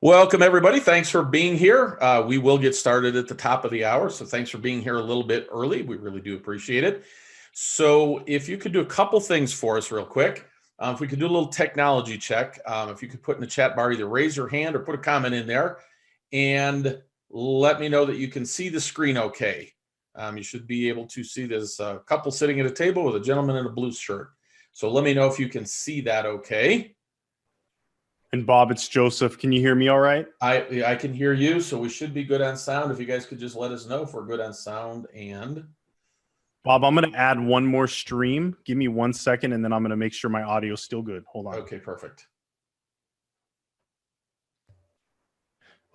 Welcome, everybody. Thanks for being here. We will get started at the top of the hour. So thanks for being here a little bit early. We really do appreciate it. So if you could do a couple things for us real quick, if we could do a little technology check, if you could put in the chat bar, either raise your hand or put a comment in there and let me know that you can see the screen okay. You should be able to see there's a couple sitting at a table with a gentleman in a blue shirt. So let me know if you can see that okay. And Bob, it's Joseph. Can you hear me all right? I can hear you, so we should be good on sound. If you guys could just let us know if we're good on sound. And Bob, I'm going to add one more stream. Give me 1 second, and then I'm going to make sure my audio is still good. Hold on. Okay, perfect.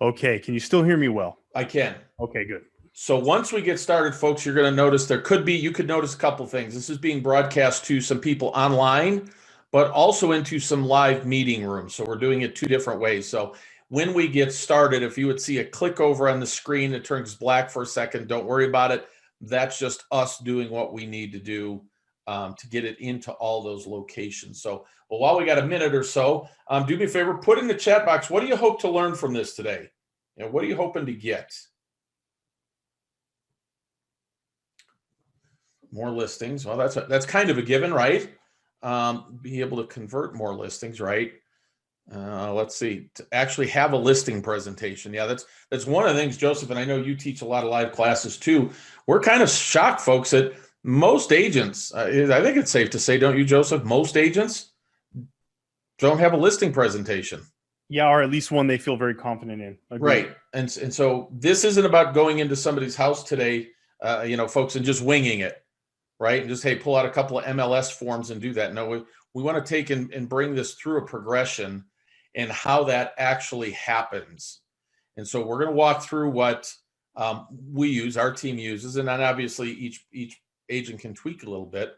Okay, can you still hear me well? I can. Okay, good. So once we get started, folks, you're going to notice you could notice a couple things. This is being broadcast to some people online, but also into some live meeting rooms. So we're doing it two different ways. So when we get started, if you would see a click over on the screen, it turns black for a second. Don't worry about it. That's just us doing what we need to do to get it into all those locations. So, well, while we got a minute or so, do me a favor, put in the chat box, what do you hope to learn from this today? What are you hoping to get? More listings. Well, that's kind of a given, right? Be able to convert more listings, right? Let's see, to actually have a listing presentation. Yeah, that's one of the things, Joseph, and I know you teach a lot of live classes too. We're kind of shocked, folks, that most agents, I think it's safe to say, don't you, Joseph? Most agents don't have a listing presentation. Yeah, or at least one they feel very confident in. Agreed. Right. And so this isn't about going into somebody's house today, folks, and just winging it. Right. And just, hey, pull out a couple of MLS forms and do that. No, we want to take and bring this through a progression and how that actually happens. And so we're going to walk through what we use, our team uses, and then obviously each agent can tweak a little bit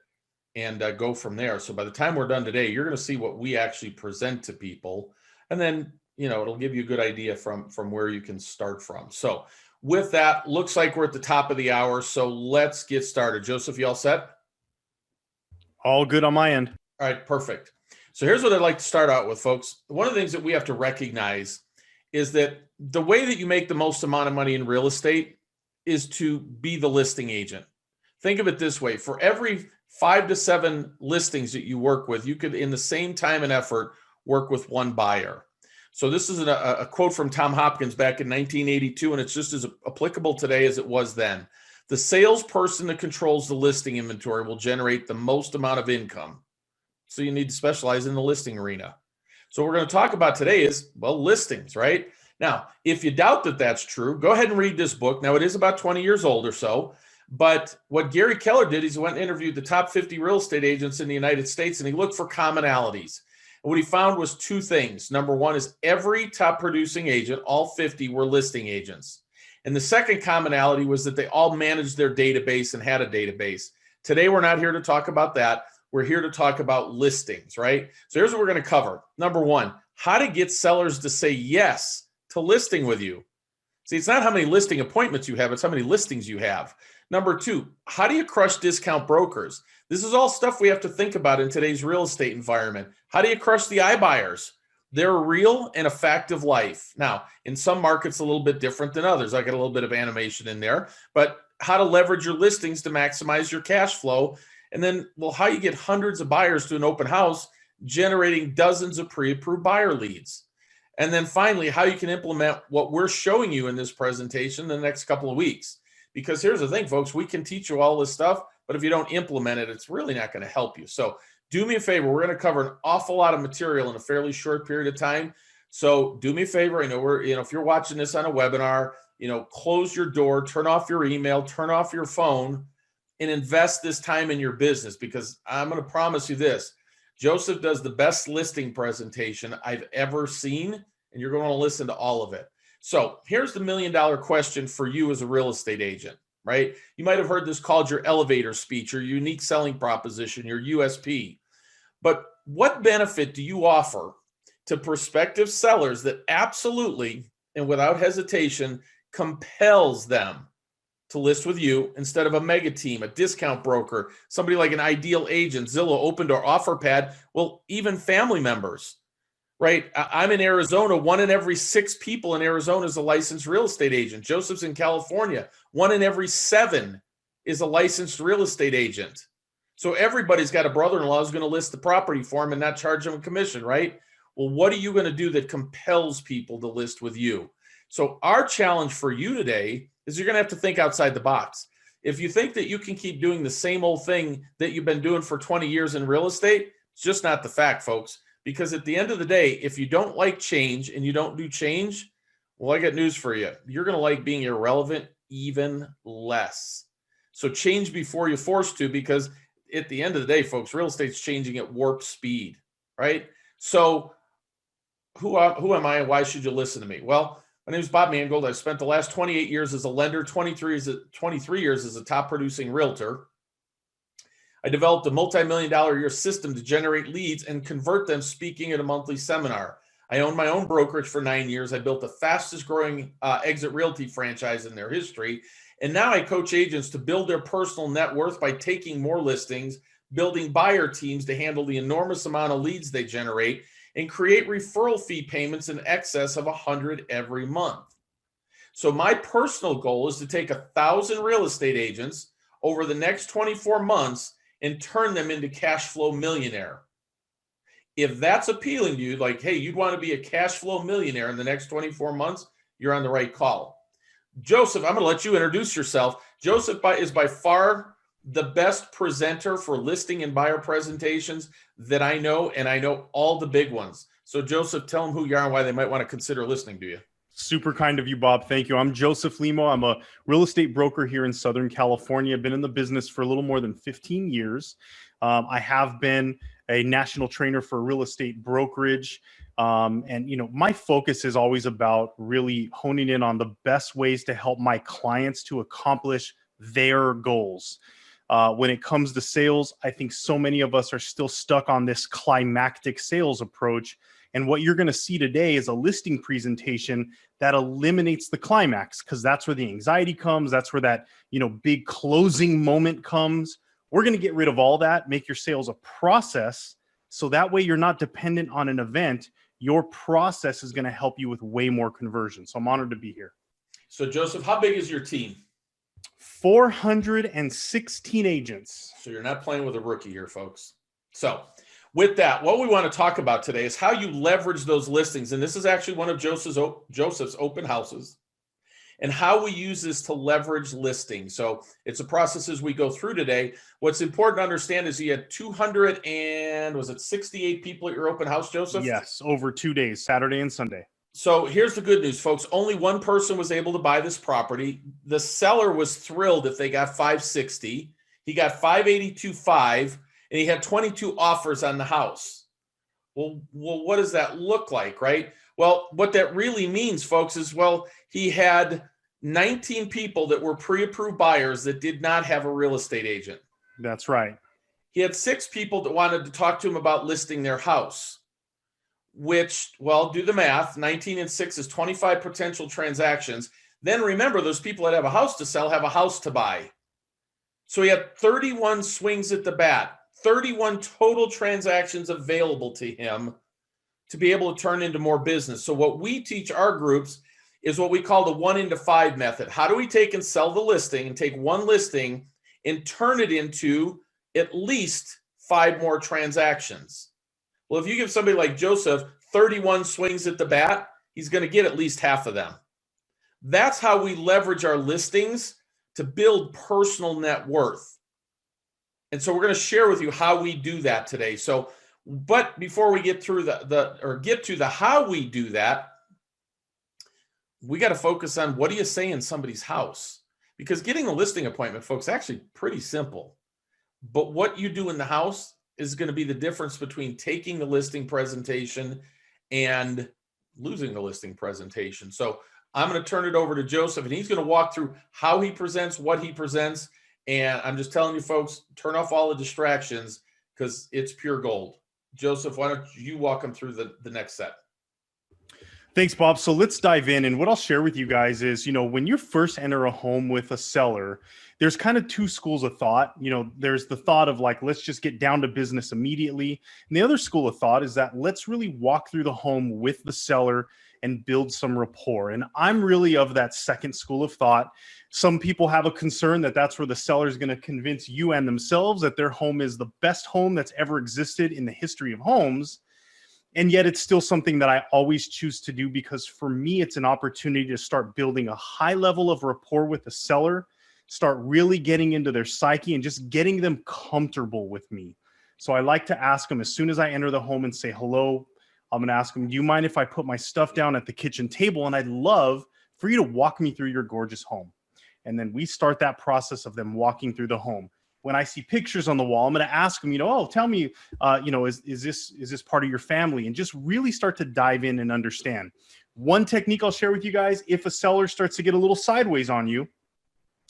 and go from there. So by the time we're done today, you're going to see what we actually present to people. And then, it'll give you a good idea from where you can start from. So with that, looks like we're at the top of the hour, so let's get started. Joseph, you all set? All good on my end. All right, perfect. So here's what I'd like to start out with, folks. One of the things that we have to recognize is that the way that you make the most amount of money in real estate is to be the listing agent. Think of it this way. For every 5 to 7 listings that you work with, you could, in the same time and effort, work with one buyer. So this is a quote from Tom Hopkins back in 1982, and it's just as applicable today as it was then. The salesperson that controls the listing inventory will generate the most amount of income. So you need to specialize in the listing arena. So what we're going to talk about today is, well, listings, right? Now, if you doubt that that's true, go ahead and read this book. Now, it is about 20 years old or so. But what Gary Keller did is he went and interviewed the top 50 real estate agents in the United States, and he looked for commonalities. What he found was two things. Number one is every top producing agent, all 50, were listing agents. And the second commonality was that they all managed their database and had a database. Today, we're not here to talk about that. We're here to talk about listings, right? So here's what we're going to cover. Number one, how to get sellers to say yes to listing with you. See, it's not how many listing appointments you have, it's how many listings you have. Number two, how do you crush discount brokers? This is all stuff we have to think about in today's real estate environment. How do you crush the iBuyers? They're real and a fact of life. Now, in some markets, a little bit different than others. I got a little bit of animation in there, but how to leverage your listings to maximize your cash flow. And then, well, how you get hundreds of buyers to an open house, generating dozens of pre-approved buyer leads. And then finally, how you can implement what we're showing you in this presentation in the next couple of weeks. Because here's the thing, folks, we can teach you all this stuff, but if you don't implement it, it's really not going to help you. So do me a favor. We're going to cover an awful lot of material in a fairly short period of time. So do me a favor. I know if you're watching this on a webinar, close your door, turn off your email, turn off your phone, and invest this time in your business, because I'm going to promise you this. Joseph does the best listing presentation I've ever seen, and you're going to listen to all of it. So here's the $1 million question for you as a real estate agent, right? You might have heard this called your elevator speech, or unique selling proposition, your USP. But what benefit do you offer to prospective sellers that absolutely and without hesitation compels them to list with you instead of a mega team, a discount broker, somebody like an Ideal Agent, Zillow, Opendoor, OfferPad, well, even family members? right? I'm in Arizona. 1 in every 6 people in Arizona is a licensed real estate agent. Joseph's in California. 1 in every 7 is a licensed real estate agent. So everybody's got a brother-in-law who's going to list the property for him and not charge him a commission, right? Well, what are you going to do that compels people to list with you? So our challenge for you today is you're going to have to think outside the box. If you think that you can keep doing the same old thing that you've been doing for 20 years in real estate, it's just not the fact, folks. Because at the end of the day, if you don't like change and you don't do change, well, I got news for you. You're going to like being irrelevant even less. So change before you're forced to, because at the end of the day, folks, real estate's changing at warp speed, right? So who am I and why should you listen to me? Well, my name is Bob Mangold. I've spent the last 28 years as a lender, 23 years as a top producing realtor. I developed a multi-million-dollar a year system to generate leads and convert them speaking at a monthly seminar. I owned my own brokerage for 9 years. I built the fastest growing exit realty franchise in their history. And now I coach agents to build their personal net worth by taking more listings, building buyer teams to handle the enormous amount of leads they generate, and create referral fee payments in excess of $100 every month. So my personal goal is to take 1,000 real estate agents over the next 24 months and turn them into cash flow millionaire. If that's appealing to you, like, hey, you'd want to be a cash flow millionaire in the next 24 months, you're on the right call. Joseph, I'm going to let you introduce yourself. Joseph is by far the best presenter for listing and buyer presentations that I know, and I know all the big ones. So Joseph, tell them who you are and why they might want to consider listening to you. Super kind of you, Bob. Thank you. I'm Joseph Limo. I'm a real estate broker here in Southern California. I've been in the business for a little more than 15 years. I have been a national trainer for real estate brokerage. And, my focus is always about really honing in on the best ways to help my clients to accomplish their goals. When it comes to sales, I think so many of us are still stuck on this climactic sales approach. And what you're going to see today is a listing presentation that eliminates the climax, because that's where the anxiety comes. That's where that, big closing moment comes. We're going to get rid of all that, make your sales a process. So that way you're not dependent on an event. Your process is going to help you with way more conversion. So I'm honored to be here. So Joseph, how big is your team? 416 agents. So you're not playing with a rookie here, folks. So with that, what we want to talk about today is how you leverage those listings. And this is actually one of Joseph's open houses, and how we use this to leverage listings. So it's a process as we go through today. What's important to understand is you had 268 people at your open house, Joseph? Yes, over 2 days, Saturday and Sunday. So here's the good news, folks. Only one person was able to buy this property. The seller was thrilled if they got 560. He got 582.5, and he had 22 offers on the house. Well, what does that look like, right? Well, what that really means, folks, is, he had 19 people that were pre-approved buyers that did not have a real estate agent. That's right. He had 6 people that wanted to talk to him about listing their house, which, do the math. 19 and 6 is 25 potential transactions. Then remember, those people that have a house to sell have a house to buy. So he had 31 swings at the bat, 31 total transactions available to him to be able to turn into more business. So what we teach our groups is what we call the 1 into 5 method. How do we take and sell the listing and take one listing and turn it into at least 5 more transactions? Well, if you give somebody like Joseph 31 swings at the bat, he's going to get at least half of them. That's how we leverage our listings to build personal net worth. And so we're going to share with you how we do that today. So, but before we get through get to the how we do that, we got to focus on what do you say in somebody's house? Because getting a listing appointment, folks, actually pretty simple. But what you do in the house is going to be the difference between taking the listing presentation and losing the listing presentation. So I'm going to turn it over to Joseph, and he's going to walk through how he presents, what he presents. And I'm just telling you, folks, turn off all the distractions because it's pure gold. Joseph, why don't you walk him through the next set? Thanks, Bob. So let's dive in. And what I'll share with you guys is, when you first enter a home with a seller, there's kind of two schools of thought. There's the thought of like, let's just get down to business immediately. And the other school of thought is that let's really walk through the home with the seller and build some rapport. And I'm really of that second school of thought. Some people have a concern that that's where the seller is going to convince you and themselves that their home is the best home that's ever existed in the history of homes. And yet it's still something that I always choose to do, because for me, it's an opportunity to start building a high level of rapport with the seller, start really getting into their psyche and just getting them comfortable with me. So I like to ask them as soon as I enter the home and say hello, I'm going to ask them, do you mind if I put my stuff down at the kitchen table? And I'd love for you to walk me through your gorgeous home. And then we start that process of them walking through the home. When I see pictures on the wall, I'm going to ask them, oh, tell me, is this part of your family? And just really start to dive in and understand. One technique I'll share with you guys, if a seller starts to get a little sideways on you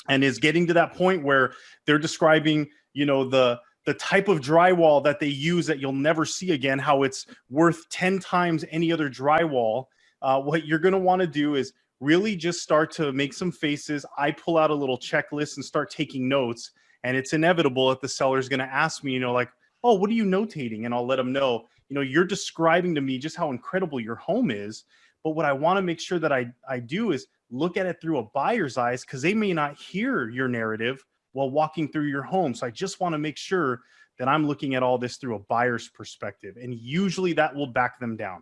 and is getting to that point where they're describing, the type of drywall that they use that you'll never see again, how it's worth 10 times any other drywall, what you're going to want to do is really just start to make some faces. I pull out a little checklist and start taking notes. And it's inevitable that the seller is going to ask me, like, oh, what are you notating? And I'll let them know, you're describing to me just how incredible your home is. But what I want to make sure that I do is look at it through a buyer's eyes, because they may not hear your narrative while walking through your home. So I just want to make sure that I'm looking at all this through a buyer's perspective. And usually that will back them down.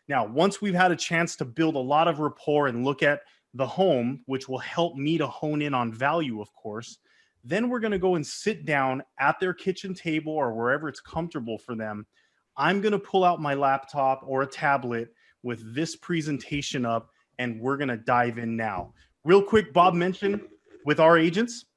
Now, once we've had a chance to build a lot of rapport and look at the home, which will help me to hone in on value, of course, then we're going to go and sit down at their kitchen table or wherever it's comfortable for them. I'm going to pull out my laptop or a tablet with this presentation up, and we're going to dive in now. Real quick, Bob mentioned with our agents,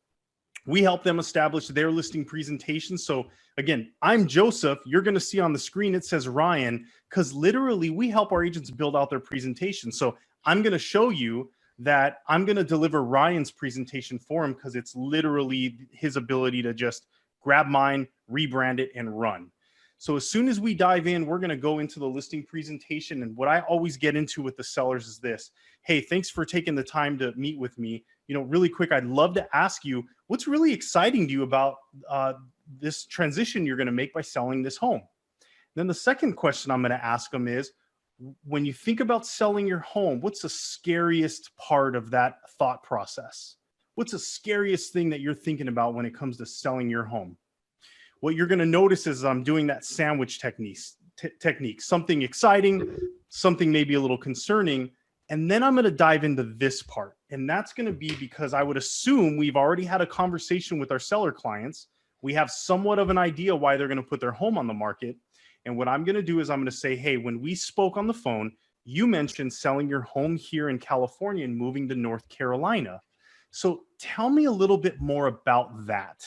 we help them establish their listing presentation. So again, I'm Joseph. You're going to see on the screen, it says Ryan, because literally we help our agents build out their presentation. So I'm going to show you that I'm going to deliver Ryan's presentation for him, because it's literally his ability to just grab mine, rebrand it, and run. So as soon as we dive in, we're going to go into the listing presentation. And what I always get into with the sellers is this: hey, thanks for taking the time to meet with me. Really quick, I'd love to ask you, what's really exciting to you about this transition you're going to make by selling this home? Then the second question I'm going to ask them is, when you think about selling your home, what's the scariest part of that thought process? What's the scariest thing that you're thinking about when it comes to selling your home? What you're going to notice is I'm doing that sandwich technique, something exciting, something maybe a little concerning, and then I'm going to dive into this part. And that's going to be because I would assume we've already had a conversation with our seller clients. We have somewhat of an idea why they're going to put their home on the market. And what I'm going to do is I'm going to say, hey, when we spoke on the phone, you mentioned selling your home here in California and moving to North Carolina. So tell me a little bit more about that.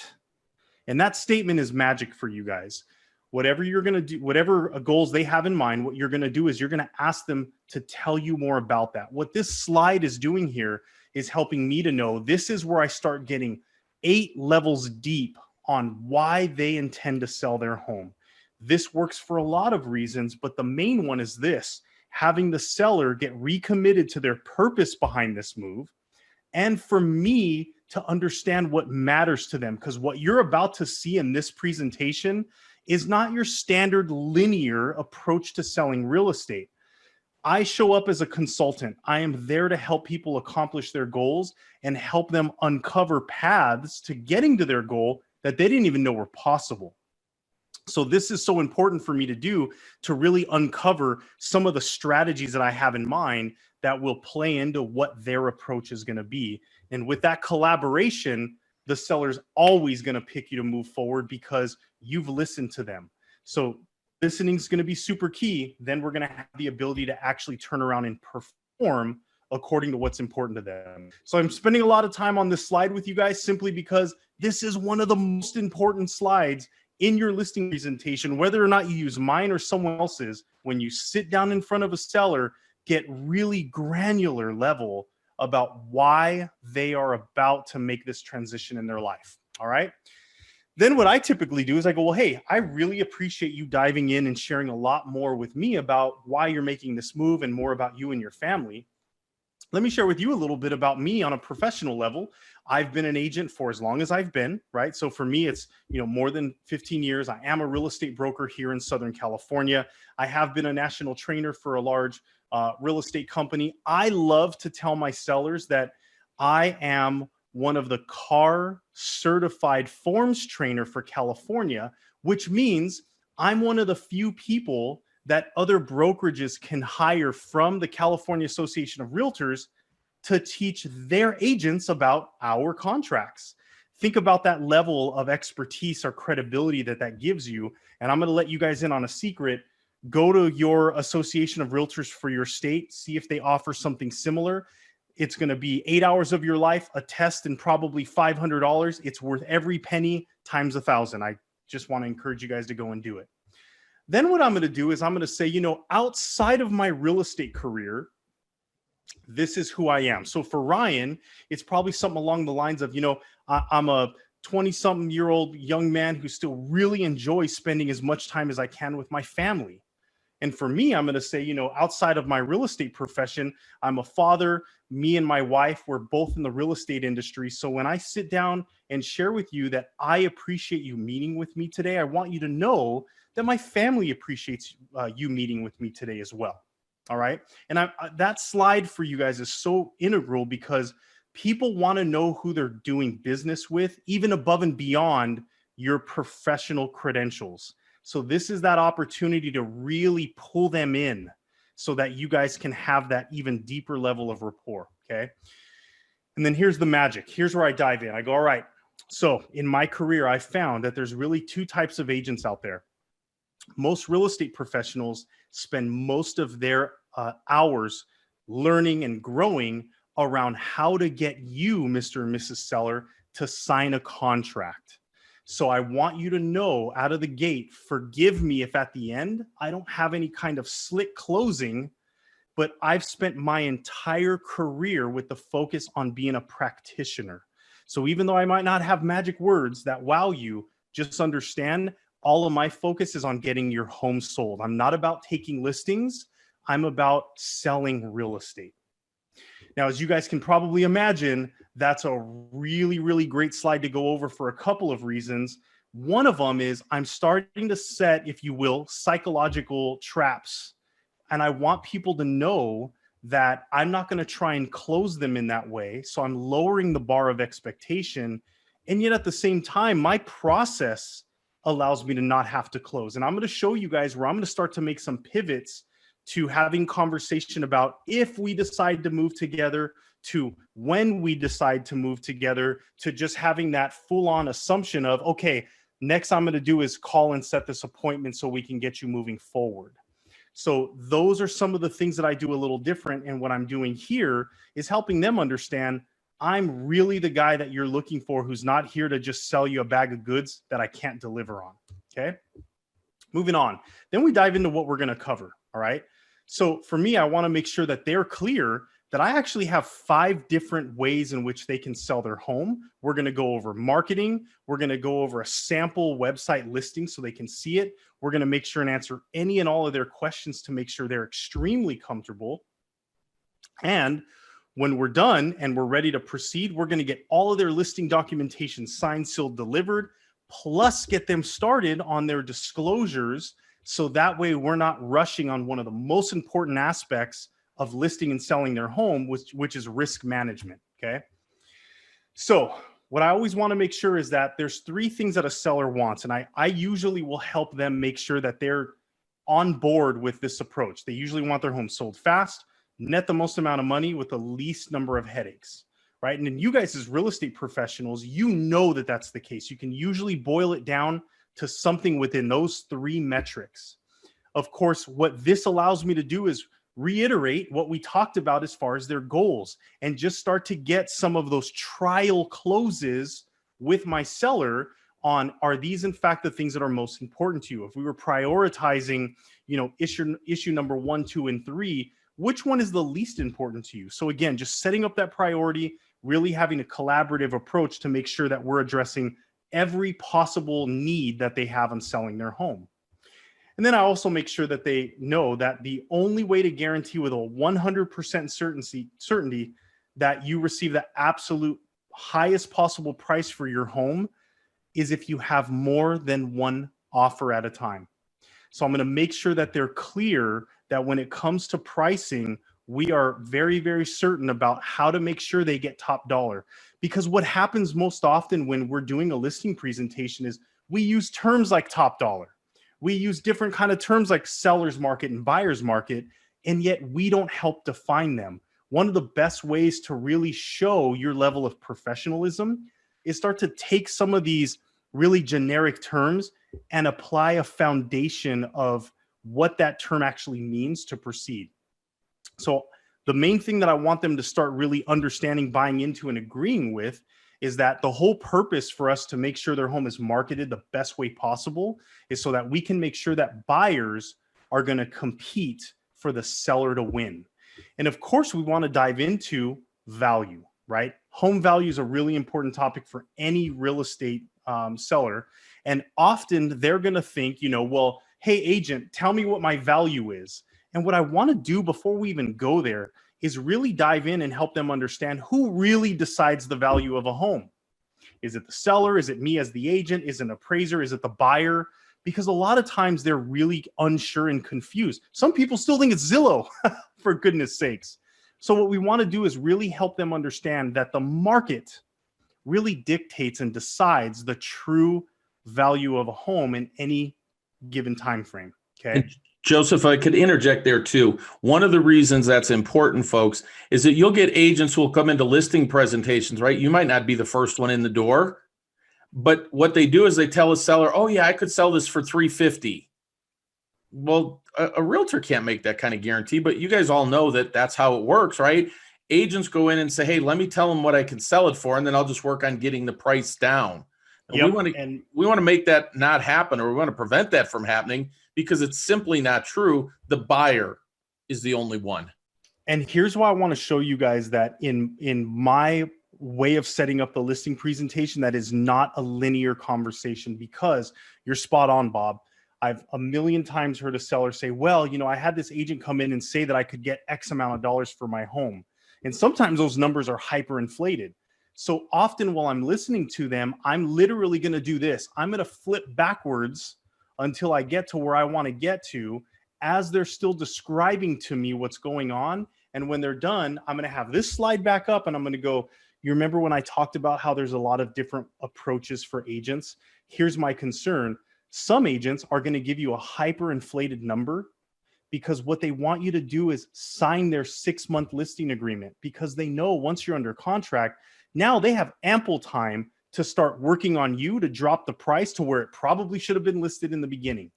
And that statement is magic for you guys. Whatever you're going to do, whatever goals they have in mind, what you're going to do is you're going to ask them to tell you more about that. What this slide is doing here is helping me to know this is where I start getting 8 levels deep on why they intend to sell their home. This works for a lot of reasons, but the main one is this: having the seller get recommitted to their purpose behind this move, and for me to understand what matters to them. Because what you're about to see in this presentation is not your standard linear approach to selling real estate. I show up as a consultant. I am there to help people accomplish their goals and help them uncover paths to getting to their goal that they didn't even know were possible. So this is so important for me to do, to really uncover some of the strategies that I have in mind that will play into what their approach is going to be. And with that collaboration, the seller's always going to pick you to move forward because you've listened to them. So listening is going to be super key. Then we're going to have the ability to actually turn around and perform according to what's important to them. So I'm spending a lot of time on this slide with you guys simply because this is one of the most important slides in your listing presentation, whether or not you use mine or someone else's. When you sit down in front of a seller, get really granular level about why they are about to make this transition in their life. All right. Then what I typically do is I go, well, hey, I really appreciate you diving in and sharing a lot more with me about why you're making this move and more about you and your family. Let me share with you a little bit about me on a professional level. I've been an agent for as long as I've been, right? So for me, it's, more than 15 years. I am a real estate broker here in Southern California. I have been a national trainer for a large real estate company. I love to tell my sellers that I am one of the CAR certified forms trainer for California, which means I'm one of the few people that other brokerages can hire from the California Association of Realtors to teach their agents about our contracts. Think about that level of expertise or credibility that gives you. And I'm going to let you guys in on a secret. Go to your Association of Realtors for your state, see if they offer something similar. It's going to be 8 hours of your life, a test, and probably $500. It's worth every penny times 1,000. I just want to encourage you guys to go and do it. Then what I'm going to do is I'm going to say, outside of my real estate career, this is who I am. So for Ryan, it's probably something along the lines of, I'm a 20-something-year-old young man who still really enjoys spending as much time as I can with my family. And for me, I'm going to say, outside of my real estate profession, I'm a father. Me and my wife, we're both in the real estate industry. So when I sit down and share with you that I appreciate you meeting with me today, I want you to know that my family appreciates you meeting with me today as well. All right. And that slide for you guys is so integral because people want to know who they're doing business with, even above and beyond your professional credentials. So this is that opportunity to really pull them in so that you guys can have that even deeper level of rapport. Okay. And then here's the magic. Here's where I dive in. I go, all right. So in my career, I found that there's really two types of agents out there. Most real estate professionals spend most of their hours learning and growing around how to get you, Mr. and Mrs. Seller, to sign a contract. So I want you to know out of the gate, forgive me if at the end, I don't have any kind of slick closing, but I've spent my entire career with the focus on being a practitioner. So even though I might not have magic words that wow you, just understand all of my focus is on getting your home sold. I'm not about taking listings. I'm about selling real estate. Now, as you guys can probably imagine, that's a really, really great slide to go over for a couple of reasons. One of them is I'm starting to set, if you will, psychological traps. And I want people to know that I'm not going to try and close them in that way. So I'm lowering the bar of expectation. And yet at the same time, my process allows me to not have to close. And I'm going to show you guys where I'm going to start to make some pivots to having conversation about if we decide to move together, to when we decide to move together, to just having that full-on assumption of, okay, next I'm going to do is call and set this appointment so we can get you moving forward. So those are some of the things that I do a little different. And what I'm doing here is helping them understand I'm really the guy that you're looking for who's not here to just sell you a bag of goods that I can't deliver on. Okay. Moving on. Then we dive into what we're going to cover. All right. So for me, I want to make sure that they're clear that I actually have 5 different ways in which they can sell their home. We're going to go over marketing. We're going to go over a sample website listing so they can see it. We're going to make sure and answer any and all of their questions to make sure they're extremely comfortable. And when we're done and we're ready to proceed, we're going to get all of their listing documentation signed, sealed, delivered, plus get them started on their disclosures. So that way we're not rushing on one of the most important aspects of listing and selling their home, which is risk management. Okay. So what I always want to make sure is that there's 3 things that a seller wants. And I usually will help them make sure that they're on board with this approach. They usually want their home sold fast, net the most amount of money with the least number of headaches. Right. And then you guys as real estate professionals, you know that that's the case. You can usually boil it down to something within those 3 metrics. Of course, what this allows me to do is reiterate what we talked about as far as their goals and just start to get some of those trial closes with my seller on, are these in fact the things that are most important to you? If we were prioritizing, issue number 1, 2, and 3, which one is the least important to you? So again, just setting up that priority, really having a collaborative approach to make sure that we're addressing every possible need that they have on selling their home. And then I also make sure that they know that the only way to guarantee with a 100% certainty that you receive the absolute highest possible price for your home is if you have more than one offer at a time. So I'm going to make sure that they're clear that when it comes to pricing, we are very, very certain about how to make sure they get top dollar. Because what happens most often when we're doing a listing presentation is we use terms like top dollar. We use different kind of terms like seller's market and buyer's market, and yet we don't help define them. One of the best ways to really show your level of professionalism is start to take some of these really generic terms and apply a foundation of what that term actually means to proceed. So the main thing that I want them to start really understanding, buying into, and agreeing with is that the whole purpose for us to make sure their home is marketed the best way possible is so that we can make sure that buyers are going to compete for the seller to win. And of course, we want to dive into value, right? Home value is a really important topic for any real estate seller. And often they're going to think, well, hey, agent, tell me what my value is. And what I want to do before we even go there is really dive in and help them understand who really decides the value of a home. Is it the seller? Is it me as the agent? Is it an appraiser? Is it the buyer? Because a lot of times they're really unsure and confused. Some people still think it's Zillow, for goodness sakes. So what we want to do is really help them understand that the market really dictates and decides the true value of a home in any given time frame. Okay. And Joseph, I could interject there too. One of the reasons that's important, folks, is that you'll get agents who will come into listing presentations, right? You might not be the first one in the door, but what they do is they tell a seller, oh yeah, I could sell this for $350. Well, a realtor can't make that kind of guarantee, but you guys all know that that's how it works, right? Agents go in and say, hey, let me tell them what I can sell it for, and then I'll just work on getting the price down. Yep. We want to make that not happen, or we want to prevent that from happening, because it's simply not true. The buyer is the only one. And here's why I want to show you guys that in my way of setting up the listing presentation, that is not a linear conversation, because you're spot on, Bob. I've a million times heard a seller say, well, I had this agent come in and say that I could get X amount of dollars for my home. And sometimes those numbers are hyperinflated. So often while I'm listening to them, I'm literally going to do this. I'm going to flip backwards until I get to where I want to get to, as they're still describing to me what's going on. And when they're done, I'm going to have this slide back up and I'm going to go, you remember when I talked about how there's a lot of different approaches for agents? Here's my concern. Some agents are going to give you a hyperinflated number because what they want you to do is sign their 6-month listing agreement, because they know once you're under contract, now they have ample time to start working on you to drop the price to where it probably should have been listed in the beginning.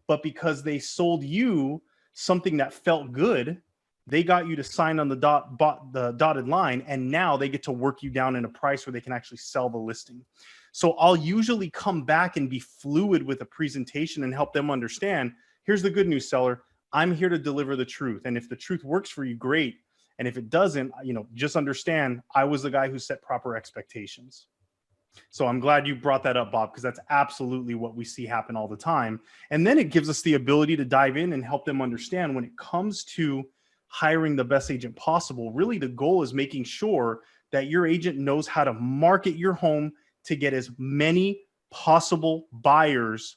But because they sold you something that felt good, they got you to sign on the dotted line, and now they get to work you down in a price where they can actually sell the listing. So I'll usually come back and be fluid with a presentation and help them understand, here's the good news, seller. I'm here to deliver the truth. And if the truth works for you, great. And if it doesn't, just understand I was the guy who set proper expectations. So I'm glad you brought that up, Bob, because that's absolutely what we see happen all the time. And then it gives us the ability to dive in and help them understand when it comes to hiring the best agent possible. Really, the goal is making sure that your agent knows how to market your home to get as many possible buyers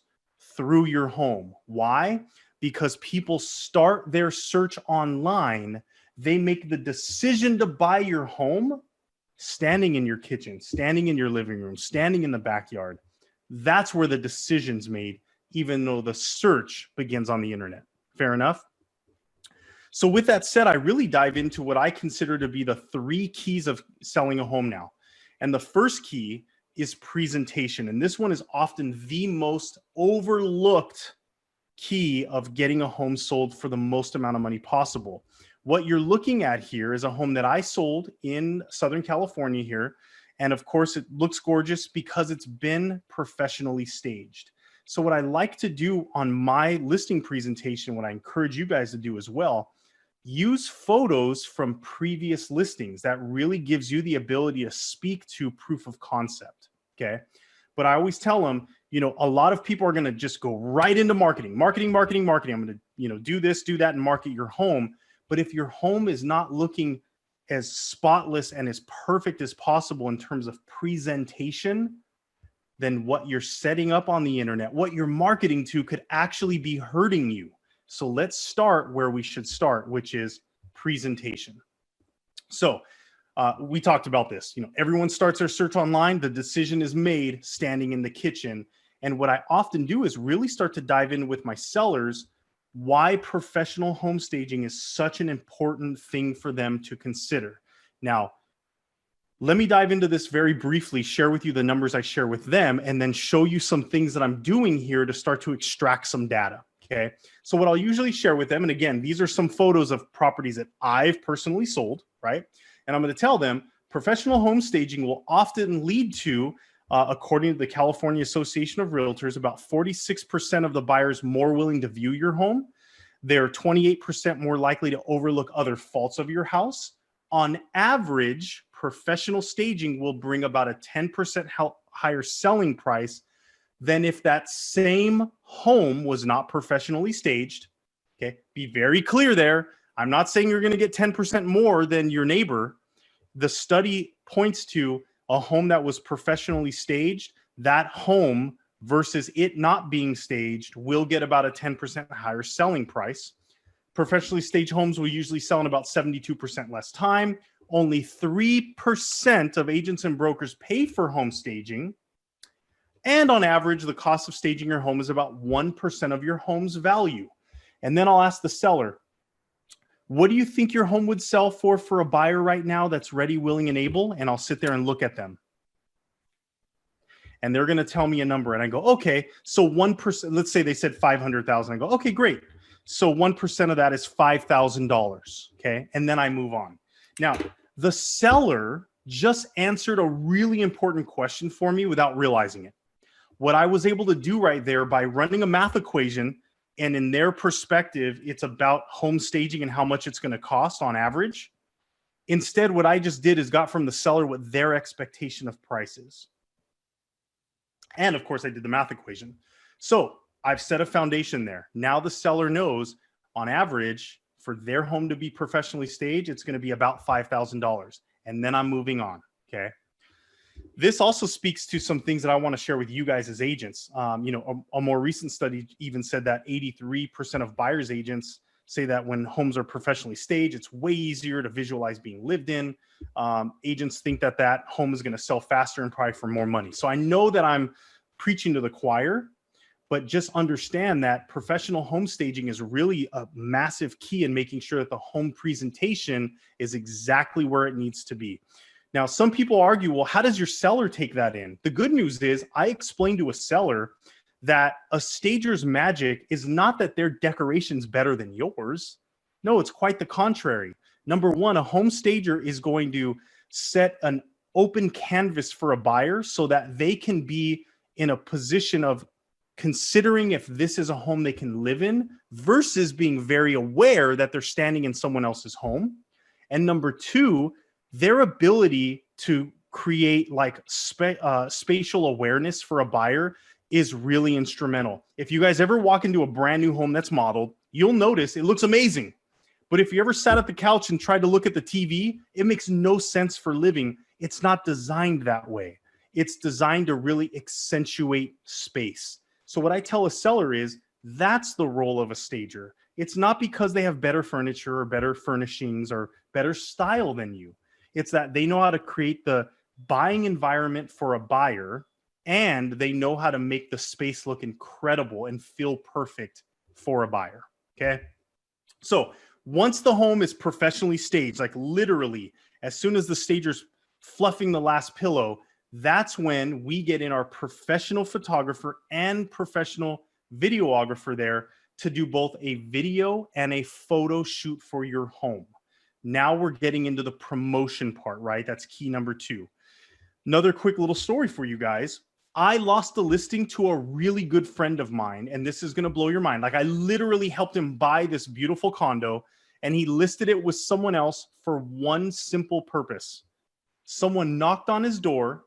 through your home. Why? Because people start their search online. They make the decision to buy your home standing in your kitchen, standing in your living room, standing in the backyard. That's where the decision's made, even though the search begins on the internet. Fair enough? So with that said, I really dive into what I consider to be the 3 keys of selling a home now. And the first key is presentation. And this one is often the most overlooked key of getting a home sold for the most amount of money possible. What you're looking at here is a home that I sold in Southern California here. And of course, it looks gorgeous because it's been professionally staged. So what I like to do on my listing presentation, what I encourage you guys to do as well, use photos from previous listings. That really gives you the ability to speak to proof of concept, okay? But I always tell them, you know, a lot of people are going to just go right into marketing. I'm going to, you know, do this, do that, and market your home. But if your home is not looking as spotless and as perfect as possible in terms of presentation, then what you're setting up on the internet, what you're marketing to, could actually be hurting you. So let's start where we should start, which is presentation. So we talked about this. You know, everyone starts their search online. The decision is made standing in the kitchen. And what I often do is really start to dive in with my sellers why professional home staging is such an important thing for them to consider. Now, let me dive into this very briefly, share with you the numbers I share with them, and then show you some things that I'm doing here to start to extract some data. Okay. So what I'll usually share with them, and again, these are some photos of properties that I've personally sold, right? And I'm going to tell them professional home staging will often lead to, according to the California Association of Realtors, about 46% of the buyers more willing to view your home. They're 28% more likely to overlook other faults of your house. On average, professional staging will bring about a 10% higher selling price than if that same home was not professionally staged. Okay, be very clear there. I'm not saying you're going to get 10% more than your neighbor. The study points to a home that was professionally staged. That home versus it not being staged will get about a 10% higher selling price. Professionally staged homes will usually sell in about 72% less time. Only 3% of agents and brokers pay for home staging. And on average, the cost of staging your home is about 1% of your home's value. And then I'll ask the seller, what do you think your home would sell for a buyer right now that's ready, willing, and able? And I'll sit there and look at them. And they're going to tell me a number. And I go, okay, so 1%, let's say they said 500,000. I go, okay, great. So 1% of that is $5,000. Okay. And then I move on. Now, the seller just answered a really important question for me without realizing it. What I was able to do right there by running a math equation, and in their perspective, it's about home staging and how much it's going to cost on average. Instead, what I just did is got from the seller what their expectation of price is. And of course, I did the math equation. So I've set a foundation there. Now the seller knows on average for their home to be professionally staged, it's going to be about $5,000. And then I'm moving on. Okay. This also speaks to some things that I want to share with you guys as agents. You know, a more recent study even said that 83% of buyers agents say that when homes are professionally staged, it's way easier to visualize being lived in. Agents think that that home is going to sell faster and probably for more money. So I know that I'm preaching to the choir, but just understand that professional home staging is really a massive key in making sure that the home presentation is exactly where it needs to be. Now, some people argue, well, how does your seller take that in? The good news is I explained to a seller that a stager's magic is not that their decoration's better than yours. No, it's quite the contrary. Number one, a home stager is going to set an open canvas for a buyer so that they can be in a position of considering if this is a home they can live in versus being very aware that they're standing in someone else's home. And number two, their ability to create like spatial awareness for a buyer is really instrumental. If you guys ever walk into a brand new home that's modeled, you'll notice it looks amazing. But if you ever sat at the couch and tried to look at the TV, it makes no sense for living. It's not designed that way. It's designed to really accentuate space. So what I tell a seller is that's the role of a stager. It's not because they have better furniture or better furnishings or better style than you. It's that they know how to create the buying environment for a buyer, and they know how to make the space look incredible and feel perfect for a buyer. Okay. So once the home is professionally staged, like literally as soon as the stager's fluffing the last pillow, that's when we get in our professional photographer and professional videographer there to do both a video and a photo shoot for your home. Now we're getting into the promotion part, right? That's key number two. Another quick little story for you guys. I lost the listing to a really good friend of mine, and this is going to blow your mind. Like I literally helped him buy this beautiful condo, and he listed it with someone else for one simple purpose. Someone knocked on his door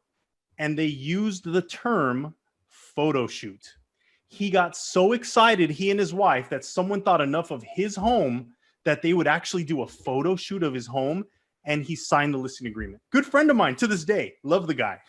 and they used the term photo shoot. He got so excited, he and his wife, that someone thought enough of his home that they would actually do a photo shoot of his home, and he signed the listing agreement. Good friend of mine to this day. Love the guy.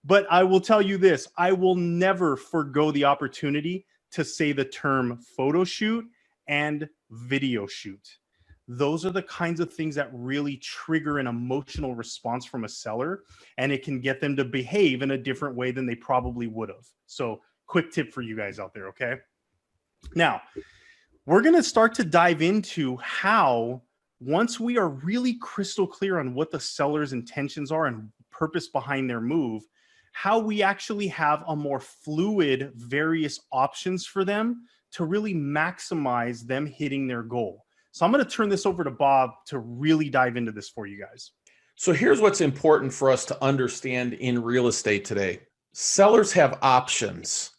But I will tell you this, I will never forgo the opportunity to say the term photo shoot and video shoot. Those are the kinds of things that really trigger an emotional response from a seller, and it can get them to behave in a different way than they probably would have. So quick tip for you guys out there, okay? Now, we're going to start to dive into how, once we are really crystal clear on what the seller's intentions are and purpose behind their move, how we actually have a more fluid, various options for them to really maximize them hitting their goal. So I'm going to turn this over to Bob to really dive into this for you guys. So here's what's important for us to understand in real estate today. Sellers have options,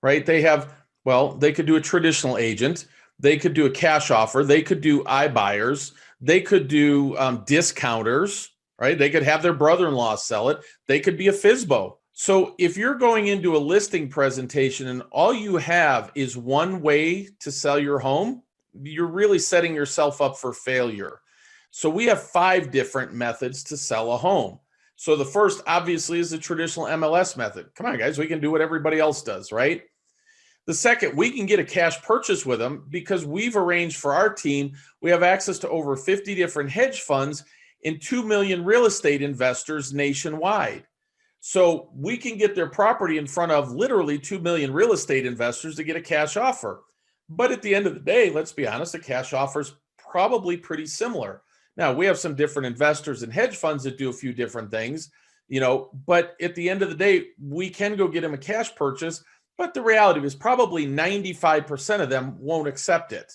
right? They have, well, they could do a traditional agent. They could do a cash offer. They could do iBuyers. They could do discounters, right? They could have their brother-in-law sell it. They could be a FSBO. So if you're going into a listing presentation and all you have is one way to sell your home, you're really setting yourself up for failure. So we have 5 different methods to sell a home. So the first, obviously, is the traditional MLS method. Come on, guys, we can do what everybody else does, right? The second, we can get a cash purchase with them because we've arranged for our team. We have access to over 50 different hedge funds and 2 million real estate investors nationwide. So we can get their property in front of literally 2 million real estate investors to get a cash offer. But at the end of the day, let's be honest, a cash offer is probably pretty similar. Now, we have some different investors and hedge funds that do a few different things, but at the end of the day, we can go get them a cash purchase. But the reality is probably 95% of them won't accept it.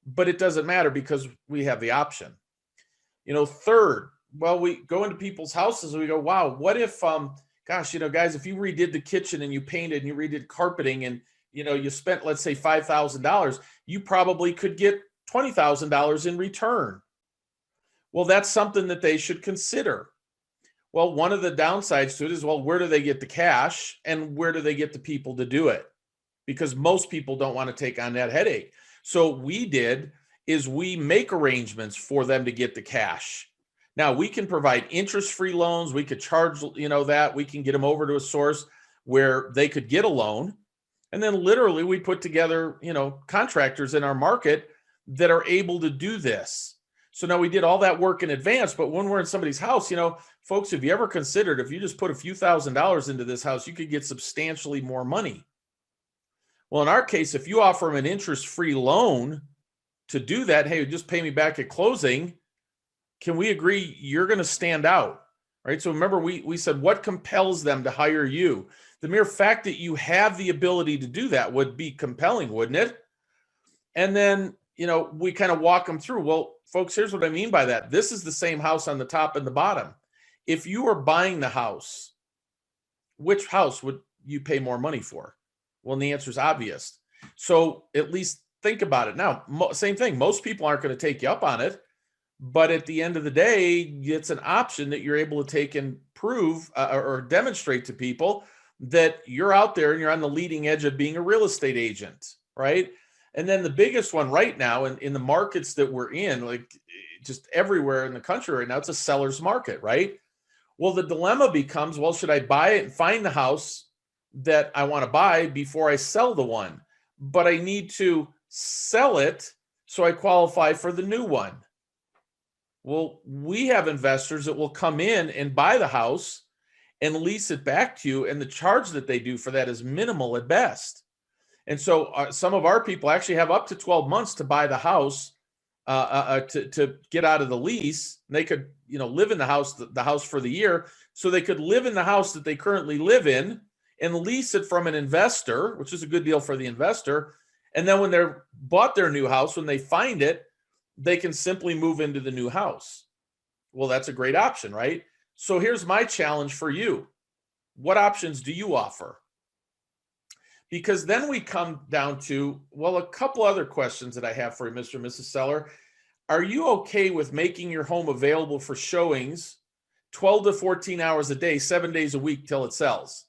But it doesn't matter because we have the option. Third, well, we go into people's houses and we go, wow, what if, guys, if you redid the kitchen and you painted and you redid carpeting and you spent, let's say, $5,000, you probably could get $20,000 in return. Well, that's something that they should consider. Well, one of the downsides to it is, well, where do they get the cash and where do they get the people to do it? Because most people don't want to take on that headache. So what we did is we make arrangements for them to get the cash. Now, we can provide interest-free loans. We could charge, that. We can get them over to a source where they could get a loan. And then literally we put together, contractors in our market that are able to do this. So now we did all that work in advance, but when we're in somebody's house, folks, have you ever considered if you just put a few $1,000s into this house, you could get substantially more money? Well, in our case, if you offer them an interest-free loan to do that, hey, just pay me back at closing, can we agree you're going to stand out, right? So remember, we said what compels them to hire you? The mere fact that you have the ability to do that would be compelling, wouldn't it? And then, we kind of walk them through. Well, folks, here's what I mean by that. This is the same house on the top and the bottom. If you are buying the house, which house would you pay more money for? Well, and the answer is obvious. So at least think about it. Now, same thing. Most people aren't going to take you up on it. But at the end of the day, it's an option that you're able to take and prove or demonstrate to people that you're out there and you're on the leading edge of being a real estate agent, right? And then the biggest one right now in the markets that we're in, like just everywhere in the country right now, it's a seller's market, right? Well, the dilemma becomes, well, should I buy it and find the house that I want to buy before I sell the one? But I need to sell it so I qualify for the new one. Well, we have investors that will come in and buy the house and lease it back to you, and the charge that they do for that is minimal at best. And so some of our people actually have up to 12 months to buy the house to get out of the lease. And they could, live in the house for the year. So they could live in the house that they currently live in and lease it from an investor, which is a good deal for the investor. And then when they're bought their new house, when they find it, they can simply move into the new house. Well, that's a great option, right? So here's my challenge for you. What options do you offer? Because then we come down to, well, a couple other questions that I have for you, Mr. and Mrs. Seller. Are you okay with making your home available for showings 12 to 14 hours a day, 7 days a week till it sells,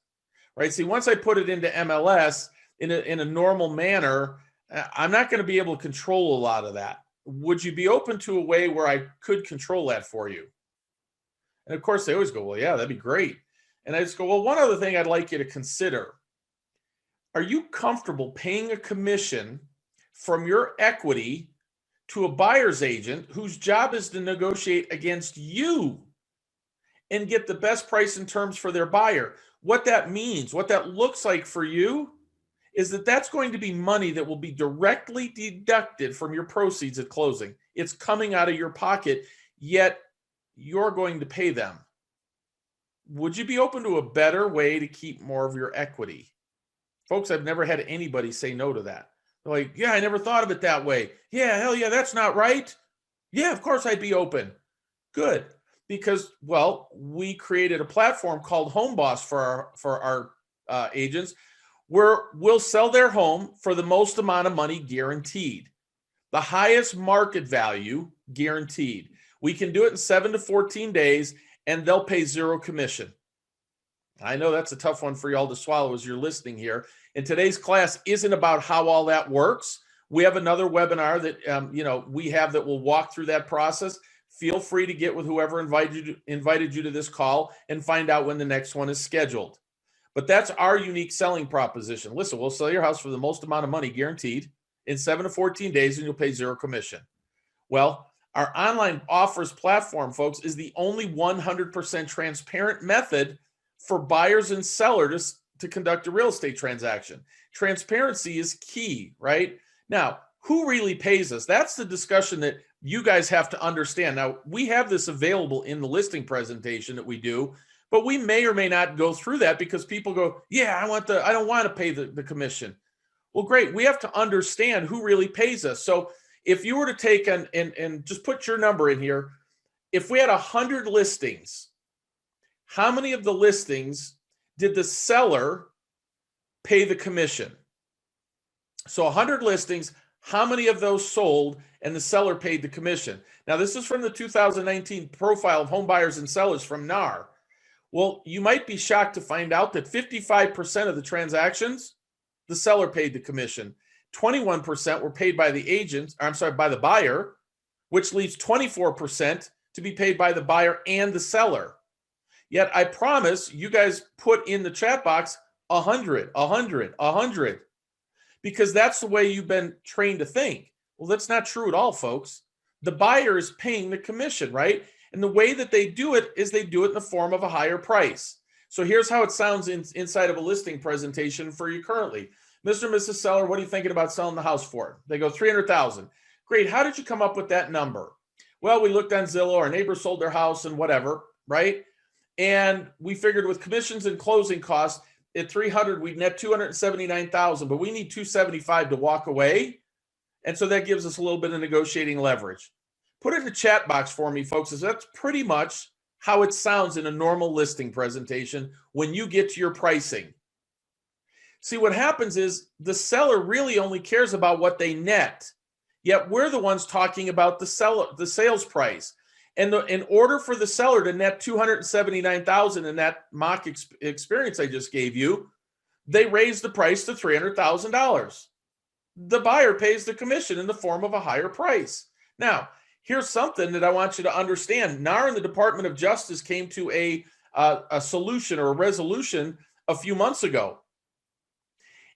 right? See, once I put it into MLS in a normal manner, I'm not going to be able to control a lot of that. Would you be open to a way where I could control that for you? And of course, they always go, well, yeah, that'd be great. And I just go, well, one other thing I'd like you to consider. Are you comfortable paying a commission from your equity to a buyer's agent whose job is to negotiate against you and get the best price and terms for their buyer? What that means, what that looks like for you, is that that's going to be money that will be directly deducted from your proceeds at closing. It's coming out of your pocket, yet you're going to pay them. Would you be open to a better way to keep more of your equity? Folks, I've never had anybody say no to that. They're like, yeah, I never thought of it that way. Yeah, hell yeah, that's not right. Yeah, of course I'd be open. Good. Because, well, we created a platform called Home Boss for our agents, where we'll sell their home for the most amount of money guaranteed. The highest market value guaranteed. We can do it in 7 to 14 days, and they'll pay zero commission. I know that's a tough one for y'all to swallow as you're listening here. And today's class isn't about how all that works. We have another webinar that we have that will walk through that process. Feel free to get with whoever invited you to this call and find out when the next one is scheduled. But that's our unique selling proposition. Listen, we'll sell your house for the most amount of money guaranteed in 7 to 14 days, and you'll pay zero commission. Well, our online offers platform, folks, is the only 100% transparent method for buyers and sellers to conduct a real estate transaction. Transparency is key, right? Now, who really pays us? That's the discussion that you guys have to understand. Now, we have this available in the listing presentation that we do, but we may or may not go through that because people go, yeah, I don't want to pay the commission. Well, great. We have to understand who really pays us. So if you were to take and just put your number in here, if we had 100 listings, how many of the listings did the seller pay the commission? So 100 listings, how many of those sold and the seller paid the commission? Now, this is from the 2019 profile of home buyers and sellers from NAR. Well, you might be shocked to find out that 55% of the transactions, the seller paid the commission. 21% were paid by by the buyer, which leaves 24% to be paid by the buyer and the seller. Yet I promise you guys put in the chat box 100, because that's the way you've been trained to think. Well, that's not true at all, folks. The buyer is paying the commission, right? And the way that they do it is they do it in the form of a higher price. So here's how it sounds inside of a listing presentation for you currently. Mr. and Mrs. Seller, what are you thinking about selling the house for? They go $300,000. Great. How did you come up with that number? Well, we looked on Zillow. Our neighbor sold their house and whatever, right? And we figured with commissions and closing costs at 300, we'd net 279,000, but we need 275 to walk away. And so that gives us a little bit of negotiating leverage. Put it in the chat box for me, folks, as that's pretty much how it sounds in a normal listing presentation when you get to your pricing. See, what happens is the seller really only cares about what they net, yet we're the ones talking about the sales price. And in order for the seller to net $279,000 in that mock experience I just gave you, they raise the price to $300,000. The buyer pays the commission in the form of a higher price. Now, here's something that I want you to understand. NAR and the Department of Justice came to a solution or a resolution a few months ago.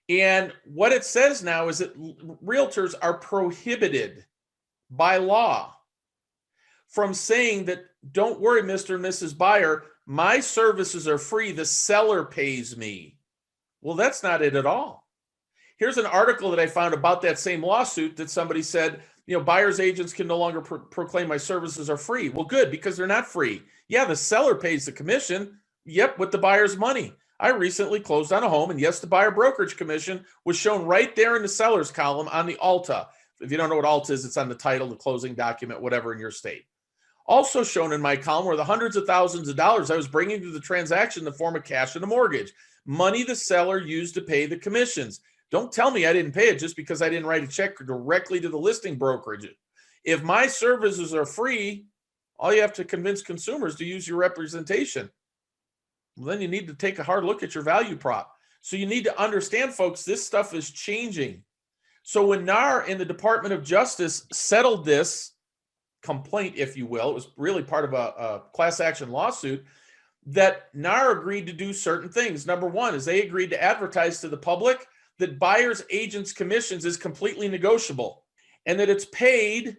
And what it says now is that realtors are prohibited by law from saying that, don't worry, Mr. and Mrs. Buyer, my services are free, the seller pays me. Well, that's not it at all. Here's an article that I found about that same lawsuit that somebody said, buyer's agents can no longer proclaim my services are free. Well, good, because they're not free. Yeah, the seller pays the commission. Yep, with the buyer's money. I recently closed on a home, and yes, the buyer brokerage commission was shown right there in the seller's column on the ALTA. If you don't know what ALTA is, it's on the title, the closing document, whatever in your state. Also shown in my column were the hundreds of thousands of dollars I was bringing to the transaction in the form of cash and a mortgage. Money the seller used to pay the commissions. Don't tell me I didn't pay it just because I didn't write a check directly to the listing brokerage. If my services are free, All you have to convince consumers to use your representation. Well, then you need to take a hard look at your value prop. So you need to understand, folks, this stuff is changing. So when NAR and the Department of Justice settled this complaint, if you will, it was really part of a class action lawsuit, that NAR agreed to do certain things. Number one is they agreed to advertise to the public that buyers agents commissions is completely negotiable and that it's paid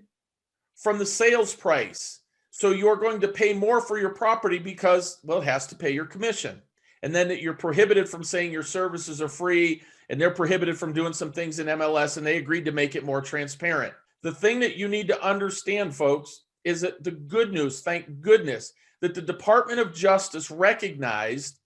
from the sales price. So you're going to pay more for your property because, well, it has to pay your commission. And then that you're prohibited from saying your services are free, and they're prohibited from doing some things in MLS, and they agreed to make it more transparent. The thing that you need to understand, folks, is that the good news, thank goodness, that the Department of Justice recognized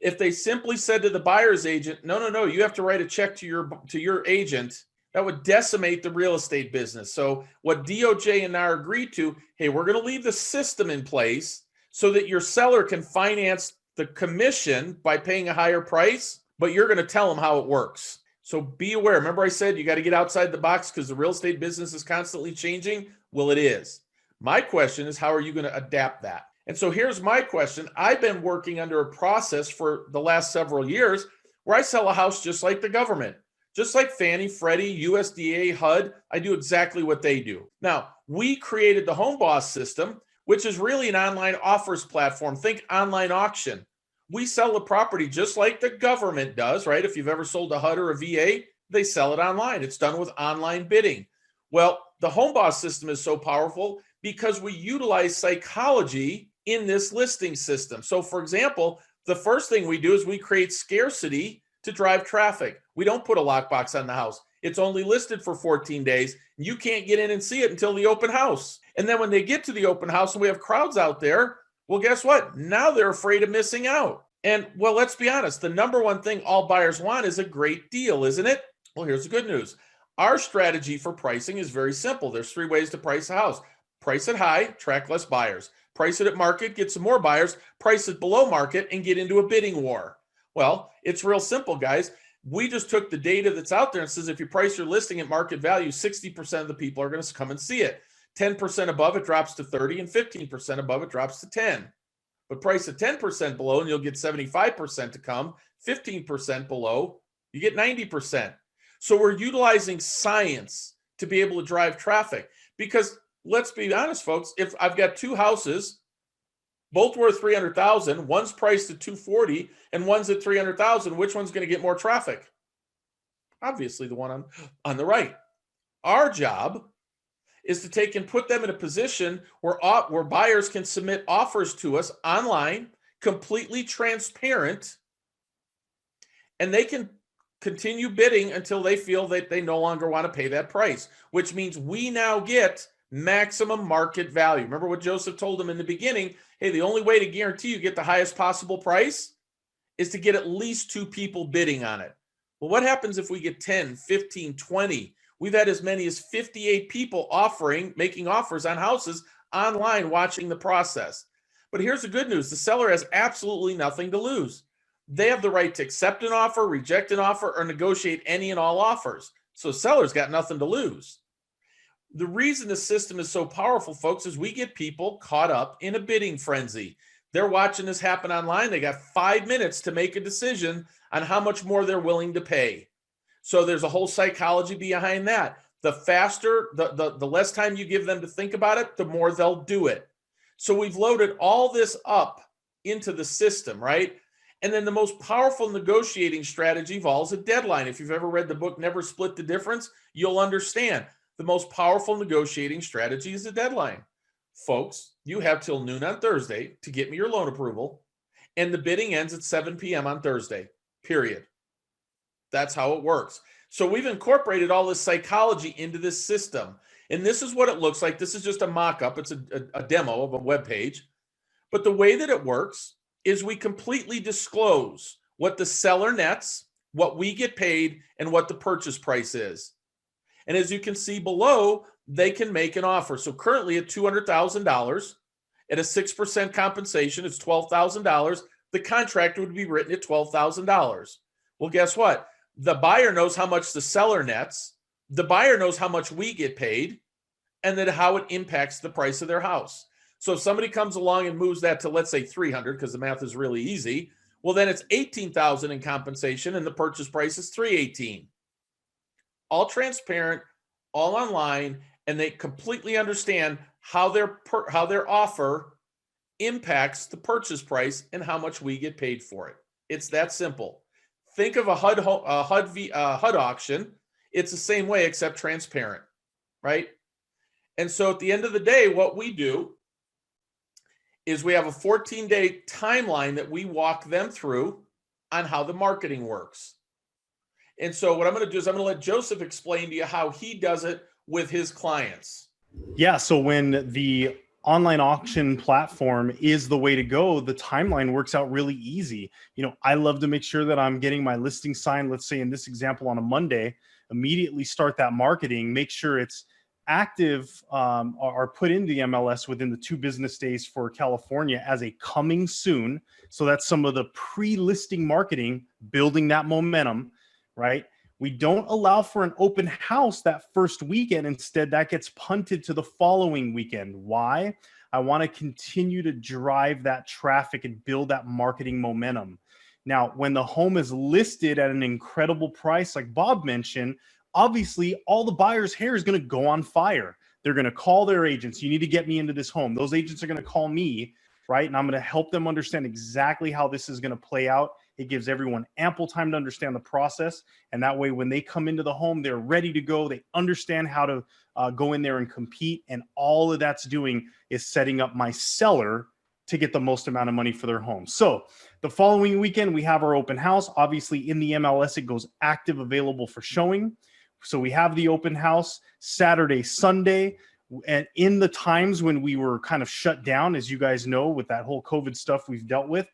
if they simply said to the buyer's agent, no, you have to write a check to your agent, that would decimate the real estate business. So what DOJ and NAR agreed to, hey, we're going to leave the system in place so that your seller can finance the commission by paying a higher price, but you're going to tell them how it works. So be aware. Remember I said you got to get outside the box because the real estate business is constantly changing? Well, it is. My question is, how are you going to adapt that? And so here's my question. I've been working under a process for the last several years where I sell a house just like the government. Just like Fannie, Freddie, USDA, HUD, I do exactly what they do. Now, we created the Home Boss system, which is really an online offers platform. Think online auction. We sell the property just like the government does, right? If you've ever sold a HUD or a VA, they sell it online. It's done with online bidding. Well, the Home Boss system is so powerful because we utilize psychology in this listing system. So, for example, the first thing we do is we create scarcity to drive traffic. We don't put a lockbox on the house. It's only listed for 14 days. You can't get in and see it until the open house. And then when they get to the open house and we have crowds out there, well, guess what? Now they're afraid of missing out. And well, let's be honest, the number one thing all buyers want is a great deal, isn't it? Well, here's the good news. Our strategy for pricing is very simple. There's 3 ways to price a house. Price it high, attract less buyers. Price it at market, get some more buyers. Price it below market and get into a bidding war. Well, it's real simple, guys. We just took the data that's out there and says if you price your listing at market value, 60% of the people are going to come and see it. 10% above it drops to 30 and 15% above it drops to 10. But price at 10% below and you'll get 75% to come. 15% below, you get 90%. So we're utilizing science to be able to drive traffic because let's be honest, folks, if I've got 2 houses, both worth $300,000, one's priced at $240 and one's at $300,000, which one's going to get more traffic? Obviously the one on the right. Our job is to take and put them in a position where buyers can submit offers to us online, completely transparent, and they can continue bidding until they feel that they no longer want to pay that price, which means we now get maximum market value. Remember what Joseph told them in the beginning? Hey, the only way to guarantee you get the highest possible price is to get at least 2 people bidding on it. Well, what happens if we get 10, 15, 20? We've had as many as 58 people making offers on houses online watching the process. But here's the good news. The seller has absolutely nothing to lose. They have the right to accept an offer, reject an offer, or negotiate any and all offers. So seller's got nothing to lose. The reason the system is so powerful, folks, is we get people caught up in a bidding frenzy. They're watching this happen online. They got 5 minutes to make a decision on how much more they're willing to pay. So there's a whole psychology behind that. The faster, the less time you give them to think about it, the more they'll do it. So we've loaded all this up into the system, right? And then the most powerful negotiating strategy involves a deadline. If you've ever read the book, Never Split the Difference, you'll understand. The most powerful negotiating strategy is a deadline. Folks, you have till noon on Thursday to get me your loan approval, and the bidding ends at 7 p.m. on Thursday, period. That's how it works. So we've incorporated all this psychology into this system, and this is what it looks like. This is just a mock-up. It's a demo of a web page. But the way that it works is we completely disclose what the seller nets, what we get paid, and what the purchase price is. And as you can see below, they can make an offer. So currently at $200,000 at a 6% compensation, it's $12,000. The contract would be written at $12,000. Well, guess what? The buyer knows how much the seller nets. The buyer knows how much we get paid and then how it impacts the price of their house. So if somebody comes along and moves that to, let's say, 300, because the math is really easy, well, then it's 18,000 in compensation and the purchase price is 318. All transparent, all online, and they completely understand how their offer impacts the purchase price and how much we get paid for it. It's that simple. Think of a HUD auction. It's the same way except transparent, right? And so at the end of the day, what we do is we have a 14-day timeline that we walk them through on how the marketing works. And so what I'm going to do is I'm going to let Joseph explain to you how he does it with his clients. Yeah. So when the online auction platform is the way to go, the timeline works out really easy. I love to make sure that I'm getting my listing signed, let's say in this example on a Monday, immediately start that marketing, make sure it's active or put in the MLS within the 2 business days for California as a coming soon. So that's some of the pre-listing marketing, building that momentum, right? We don't allow for an open house that first weekend. Instead, that gets punted to the following weekend. Why? I want to continue to drive that traffic and build that marketing momentum. Now, when the home is listed at an incredible price, like Bob mentioned, obviously all the buyers' hair is going to go on fire. They're going to call their agents. You need to get me into this home. Those agents are going to call me, right? And I'm going to help them understand exactly how this is going to play out. It gives everyone ample time to understand the process. And that way, when they come into the home, they're ready to go. They understand how to go in there and compete. And all of that's doing is setting up my seller to get the most amount of money for their home. So the following weekend, we have our open house. Obviously, in the MLS, it goes active, available for showing. So we have the open house Saturday, Sunday. And in the times when we were kind of shut down, as you guys know, with that whole COVID stuff we've dealt with,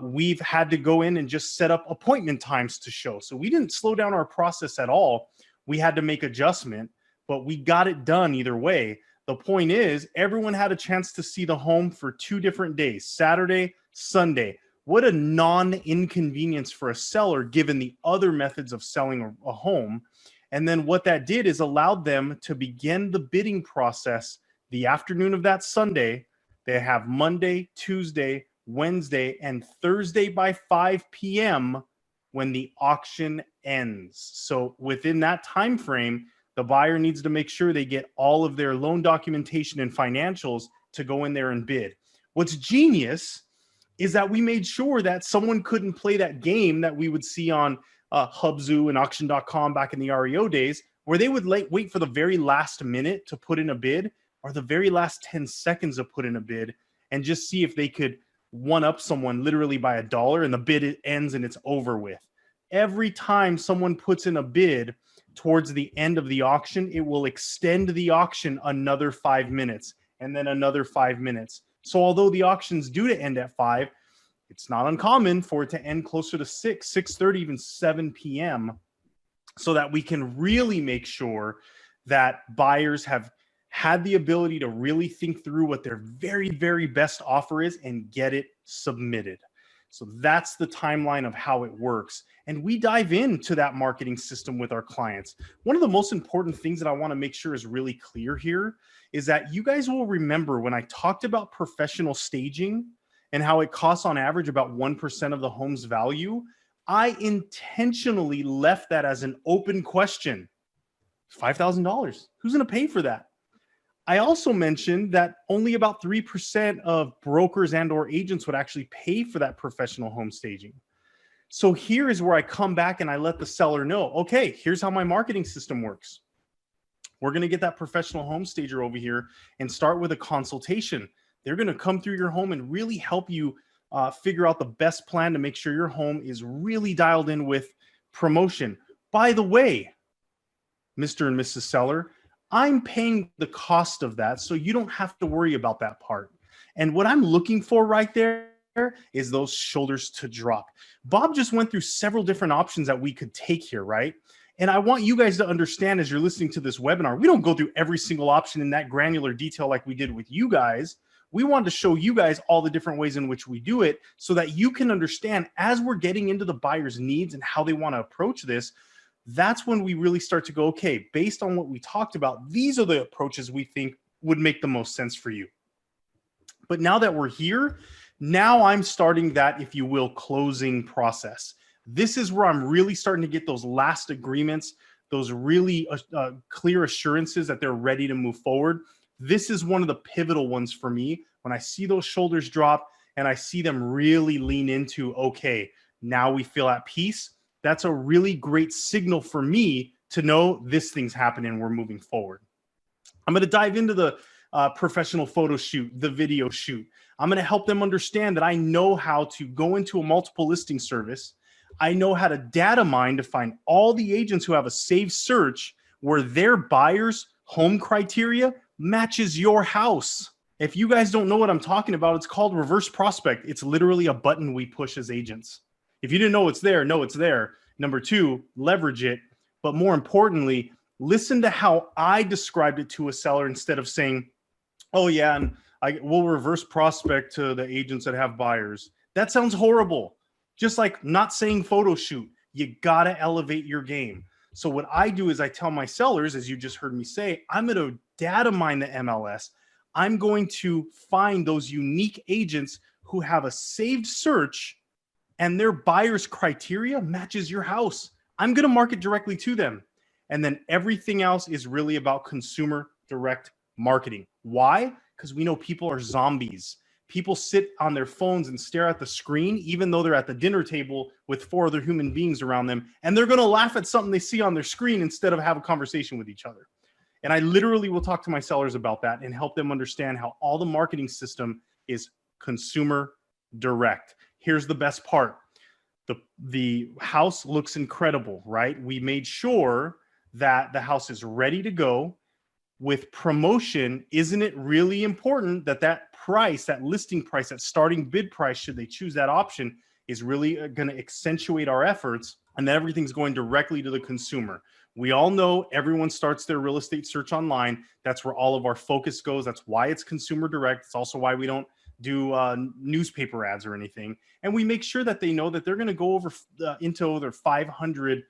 we've had to go in and just set up appointment times to show. So we didn't slow down our process at all. We had to make adjustment, but we got it done either way. The point is, everyone had a chance to see the home for 2 different days, Saturday, Sunday. What a non-inconvenience for a seller, given the other methods of selling a home. And then what that did is allowed them to begin the bidding process the afternoon of that Sunday. They have Monday, Tuesday, Wednesday, and Thursday by 5 p.m. when the auction ends. So within that time frame, the buyer needs to make sure they get all of their loan documentation and financials to go in there and bid. What's genius is that we made sure that someone couldn't play that game that we would see on Hubzu and auction.com back in the REO days, where they would wait for the very last minute to put in a bid, or the very last 10 seconds to put in a bid, and just see if they could one up someone literally by $1, and the bid ends and it's over with. Every time someone puts in a bid towards the end of the auction, it will extend the auction another 5 minutes and then another 5 minutes. So although the auction's due to end at 5, it's not uncommon for it to end closer to 6, 6:30, even 7 p.m. so that we can really make sure that buyers have had the ability to really think through what their very, very best offer is and get it submitted. So that's the timeline of how it works. And we dive into that marketing system with our clients. One of the most important things that I want to make sure is really clear here is that you guys will remember when I talked about professional staging and how it costs on average about 1% of the home's value, I intentionally left that as an open question. $5,000. Who's going to pay for that? I also mentioned that only about 3% of brokers and or agents would actually pay for that professional home staging. So here is where I come back and I let the seller know, okay, here's how my marketing system works. We're going to get that professional home stager over here and start with a consultation. They're going to come through your home and really help you figure out the best plan to make sure your home is really dialed in with promotion. By the way, Mr. and Mrs. Seller, I'm paying the cost of that, so you don't have to worry about that part. And what I'm looking for right there is those shoulders to drop. Bob just went through several different options that we could take here, right? And I want you guys to understand as you're listening to this webinar, we don't go through every single option in that granular detail like we did with you guys. We wanted to show you guys all the different ways in which we do it so that you can understand as we're getting into the buyer's needs and how they want to approach this. That's when we really start to go, okay, based on what we talked about, these are the approaches we think would make the most sense for you. But now that we're here, now I'm starting that, if you will, closing process. This is where I'm really starting to get those last agreements, those really clear assurances that they're ready to move forward. This is one of the pivotal ones for me. When I see those shoulders drop and I see them really lean into, okay, now we feel at peace, that's a really great signal for me to know this thing's happening, we're moving forward. I'm going to dive into the professional photo shoot, the video shoot. I'm going to help them understand that I know how to go into a multiple listing service. I know how to data mine to find all the agents who have a saved search where their buyer's home criteria matches your house. If you guys don't know what I'm talking about, it's called reverse prospect. It's literally a button we push as agents. If you didn't know it's there, know it's there. Number two, leverage it. But more importantly, listen to how I described it to a seller instead of saying, oh yeah, and we'll reverse prospect to the agents that have buyers. That sounds horrible. Just like not saying photo shoot, you gotta elevate your game. So what I do is I tell my sellers, as you just heard me say, I'm gonna data mine the MLS. I'm going to find those unique agents who have a saved search and their buyer's criteria matches your house. I'm gonna market directly to them. And then everything else is really about consumer direct marketing. Why? Because we know people are zombies. People sit on their phones and stare at the screen, even though they're at the dinner table with 4 other human beings around them. And they're going to laugh at something they see on their screen instead of have a conversation with each other. And I literally will talk to my sellers about that and help them understand how all the marketing system is consumer direct. Here's the best part. The house looks incredible, right? We made sure that the house is ready to go. With promotion, isn't it really important that that price, that listing price, that starting bid price, should they choose that option, is really going to accentuate our efforts, and that everything's going directly to the consumer. We all know everyone starts their real estate search online. That's where all of our focus goes. That's why it's consumer direct. It's also why we don't do newspaper ads or anything. And we make sure that they know that they're going to go over into over 500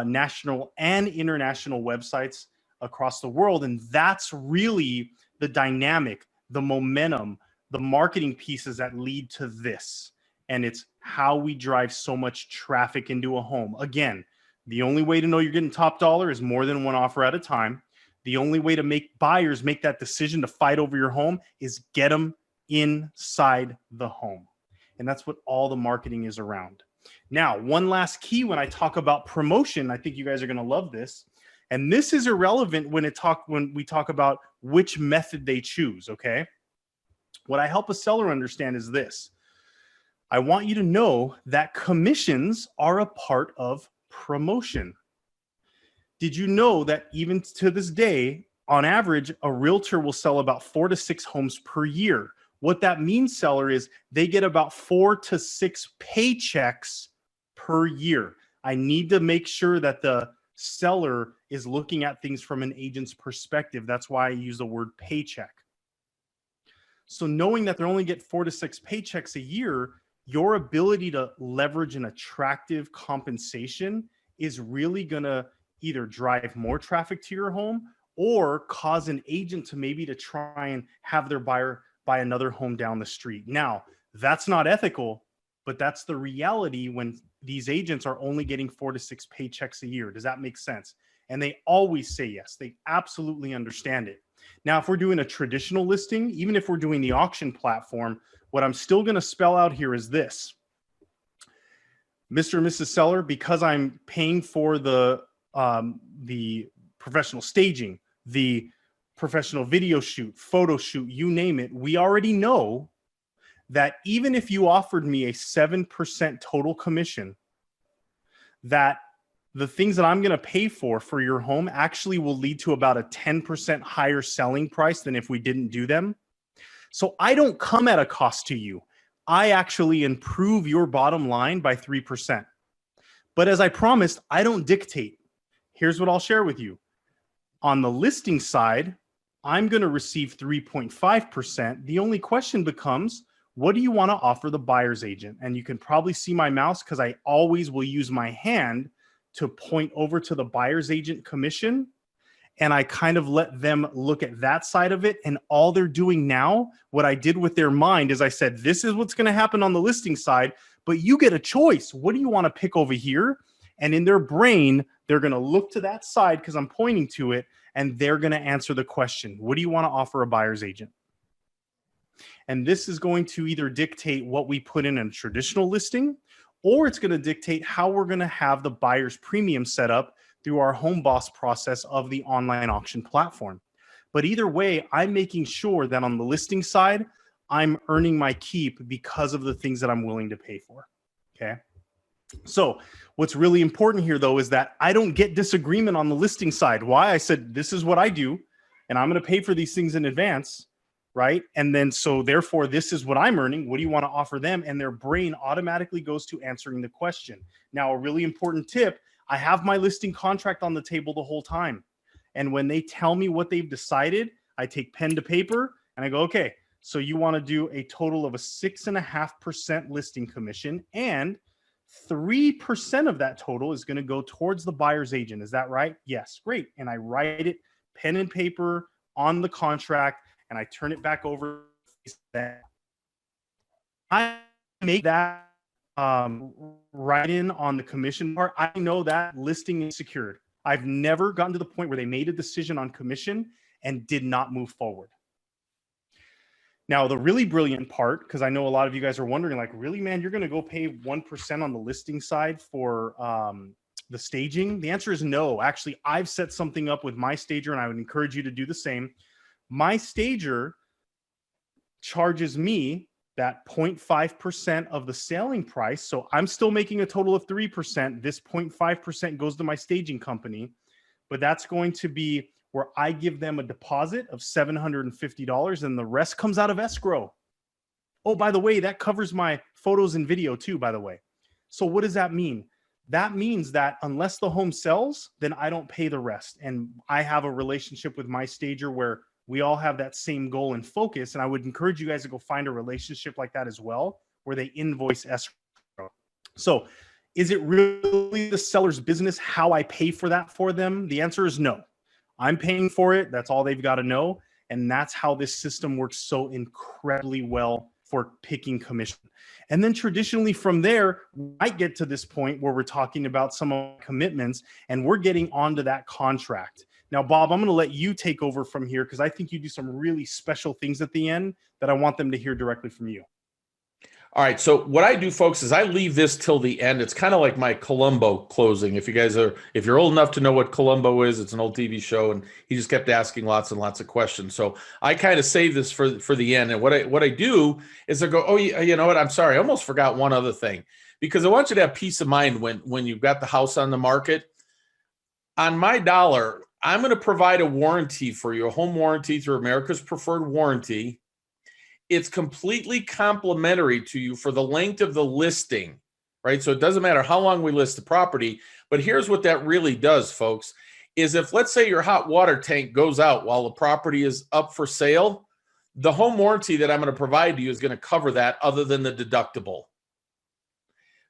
national and international websites across the world. And that's really the dynamic, the momentum, the marketing pieces that lead to this. And it's how we drive so much traffic into a home. Again, the only way to know you're getting top dollar is more than one offer at a time. The only way to make buyers make that decision to fight over your home is get them inside the home. And that's what all the marketing is around. Now, one last key when I talk about promotion, I think you guys are going to love this. And this is irrelevant when we talk about which method they choose, okay? What I help a seller understand is this. I want you to know that commissions are a part of promotion. Did you know that even to this day, on average, a realtor will sell about 4 to 6 homes per year? What that means, seller, is they get about 4 to 6 paychecks per year. I need to make sure that the seller is looking at things from an agent's perspective. That's why I use the word paycheck. So knowing that they only get 4 to 6 paychecks a year, your ability to leverage an attractive compensation is really going to either drive more traffic to your home or cause an agent to maybe to try and have their buyer buy another home down the street. Now, that's not ethical, but that's the reality when these agents are only getting 4 to 6 paychecks a year. Does that make sense? And they always say yes. They absolutely understand it. Now, if we're doing a traditional listing, even if we're doing the auction platform, what I'm still going to spell out here is this. Mr. and Mrs. Seller, because I'm paying for the professional staging, the professional video shoot, photo shoot, you name it, we already know that even if you offered me a 7% total commission, that the things that I'm going to pay for your home actually will lead to about a 10% higher selling price than if we didn't do them. So I don't come at a cost to you. I actually improve your bottom line by 3%. But as I promised, I don't dictate. Here's what I'll share with you. On the listing side, I'm going to receive 3.5%. The only question becomes, what do you want to offer the buyer's agent? And you can probably see my mouse because I always will use my hand to point over to the buyer's agent commission. and I kind of let them look at that side of it. And all they're doing now, what I did with their mind is I said, this is what's going to happen on the listing side, but you get a choice. What do you want to pick over here? And in their brain, they're going to look to that side because I'm pointing to it, and they're going to answer the question, what do you want to offer a buyer's agent? And this is going to either dictate what we put in a traditional listing, or it's going to dictate how we're going to have the buyer's premium set up through our Home Boss process of the online auction platform. But either way, I'm making sure that on the listing side, I'm earning my keep because of the things that I'm willing to pay for. Okay. So what's really important here, though, is that I don't get disagreement on the listing side. Why? I said, this is what I do, and I'm going to pay for these things in advance, right? And then, so therefore, this is what I'm earning. What do you want to offer them? And their brain automatically goes to answering the question. Now, a really important tip, I have my listing contract on the table the whole time. And when they tell me what they've decided, I take pen to paper and I go, okay, so you want to do a total of a 6.5% listing commission, and 3% of that total is going to go towards the buyer's agent. Is that right? Yes. Great. And I write it pen and paper on the contract, and I turn it back over. I make that write in on the commission part. I know that listing is secured. I've never gotten to the point where they made a decision on commission and did not move forward. Now, the really brilliant part, because I know a lot of you guys are wondering, like, really, man, you're going to go pay 1% on the listing side for the staging? The answer is no. Actually, I've set something up with my stager, and I would encourage you to do the same. My stager charges me that 0.5% of the selling price. So I'm still making a total of 3%. This 0.5% goes to my staging company, but that's going to be where I give them a deposit of $750 and the rest comes out of escrow. Oh, by the way, that covers my photos and video too, by the way. So what does that mean? That means that unless the home sells, then I don't pay the rest. And I have a relationship with my stager where we all have that same goal and focus. And I would encourage you guys to go find a relationship like that as well, where they invoice escrow. So is it really the seller's business how I pay for that for them? The answer is no. I'm paying for it. That's all they've got to know. And that's how this system works so incredibly well for picking commission. And then traditionally from there, we might get to this point where we're talking about some of the commitments and we're getting onto that contract. Now, Bob, I'm going to let you take over from here because I think you do some really special things at the end that I want them to hear directly from you. All right. So what I do, folks, is I leave this till the end. It's kind of like my Columbo closing. If you're old enough to know what Columbo is, it's an old TV show, and he just kept asking lots and lots of questions. So I kind of save this for the end. And what I do is I go, oh, you know what? I'm sorry. I almost forgot one other thing, because I want you to have peace of mind when you've got the house on the market. On my dollar, I'm going to provide a warranty for you, a home warranty through America's Preferred Warranty. It's completely complimentary to you for the length of the listing, right? So it doesn't matter how long we list the property, but here's what that really does, folks, is if, let's say, your hot water tank goes out while the property is up for sale, the home warranty that I'm going to provide to you is going to cover that other than the deductible.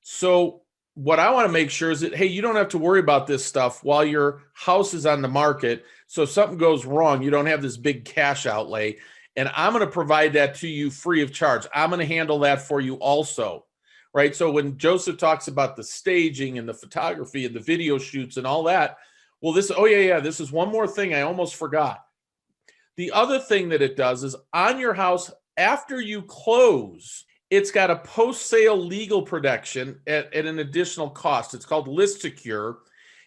So what I want to make sure is that, hey, you don't have to worry about this stuff while your house is on the market. So if something goes wrong, you don't have this big cash outlay. And I'm going to provide that to you free of charge. I'm going to handle that for you also, right? So when Joseph talks about the staging and the photography and the video shoots and all that, well, this is one more thing I almost forgot. The other thing that it does is on your house, after you close, it's got a post-sale legal protection at an additional cost. It's called List Secure.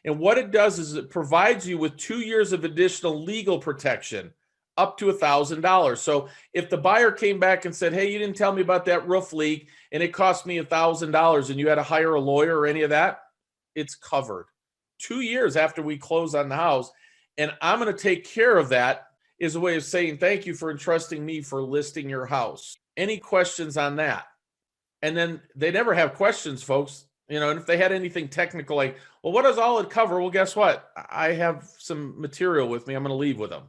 And what it does is it provides you with 2 years of additional legal protection, up to $1,000. So if the buyer came back and said, hey, you didn't tell me about that roof leak and it cost me $1,000 and you had to hire a lawyer or any of that, it's covered 2 years after we close on the house. And I'm going to take care of that is a way of saying, thank you for entrusting me for listing your house. Any questions on that? And then they never have questions, folks. And if they had anything technical, like, well, what does all it cover? Well, guess what? I have some material with me. I'm going to leave with them.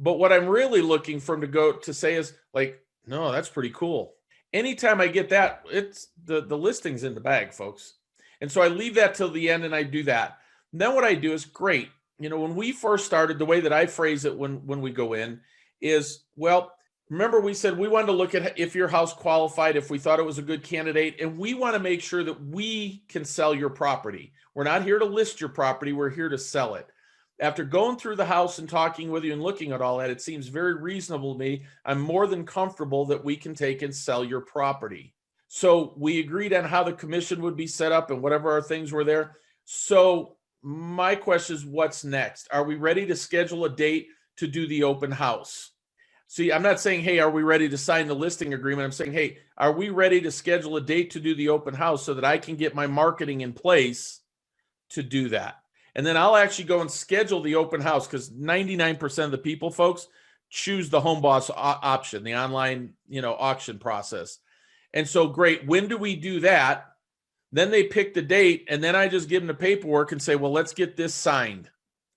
But what I'm really looking for them to say is like, no, that's pretty cool. Anytime I get that, it's the listing's in the bag, folks. And so I leave that till the end and I do that. And then what I do is, great. when we first started, the way that I phrase it when we go in is, well, remember we said we wanted to look at if your house qualified, if we thought it was a good candidate, and we want to make sure that we can sell your property. We're not here to list your property, we're here to sell it. After going through the house and talking with you and looking at all that, it seems very reasonable to me. I'm more than comfortable that we can take and sell your property. So we agreed on how the commission would be set up and whatever our things were there. So my question is, what's next? Are we ready to schedule a date to do the open house? See, I'm not saying, hey, are we ready to sign the listing agreement? I'm saying, hey, are we ready to schedule a date to do the open house so that I can get my marketing in place to do that? And then I'll actually go and schedule the open house, because 99% of the people, folks, choose the Home Boss option, the online, auction process. And so, great. When do we do that? Then they pick the date, and then I just give them the paperwork and say, well, let's get this signed,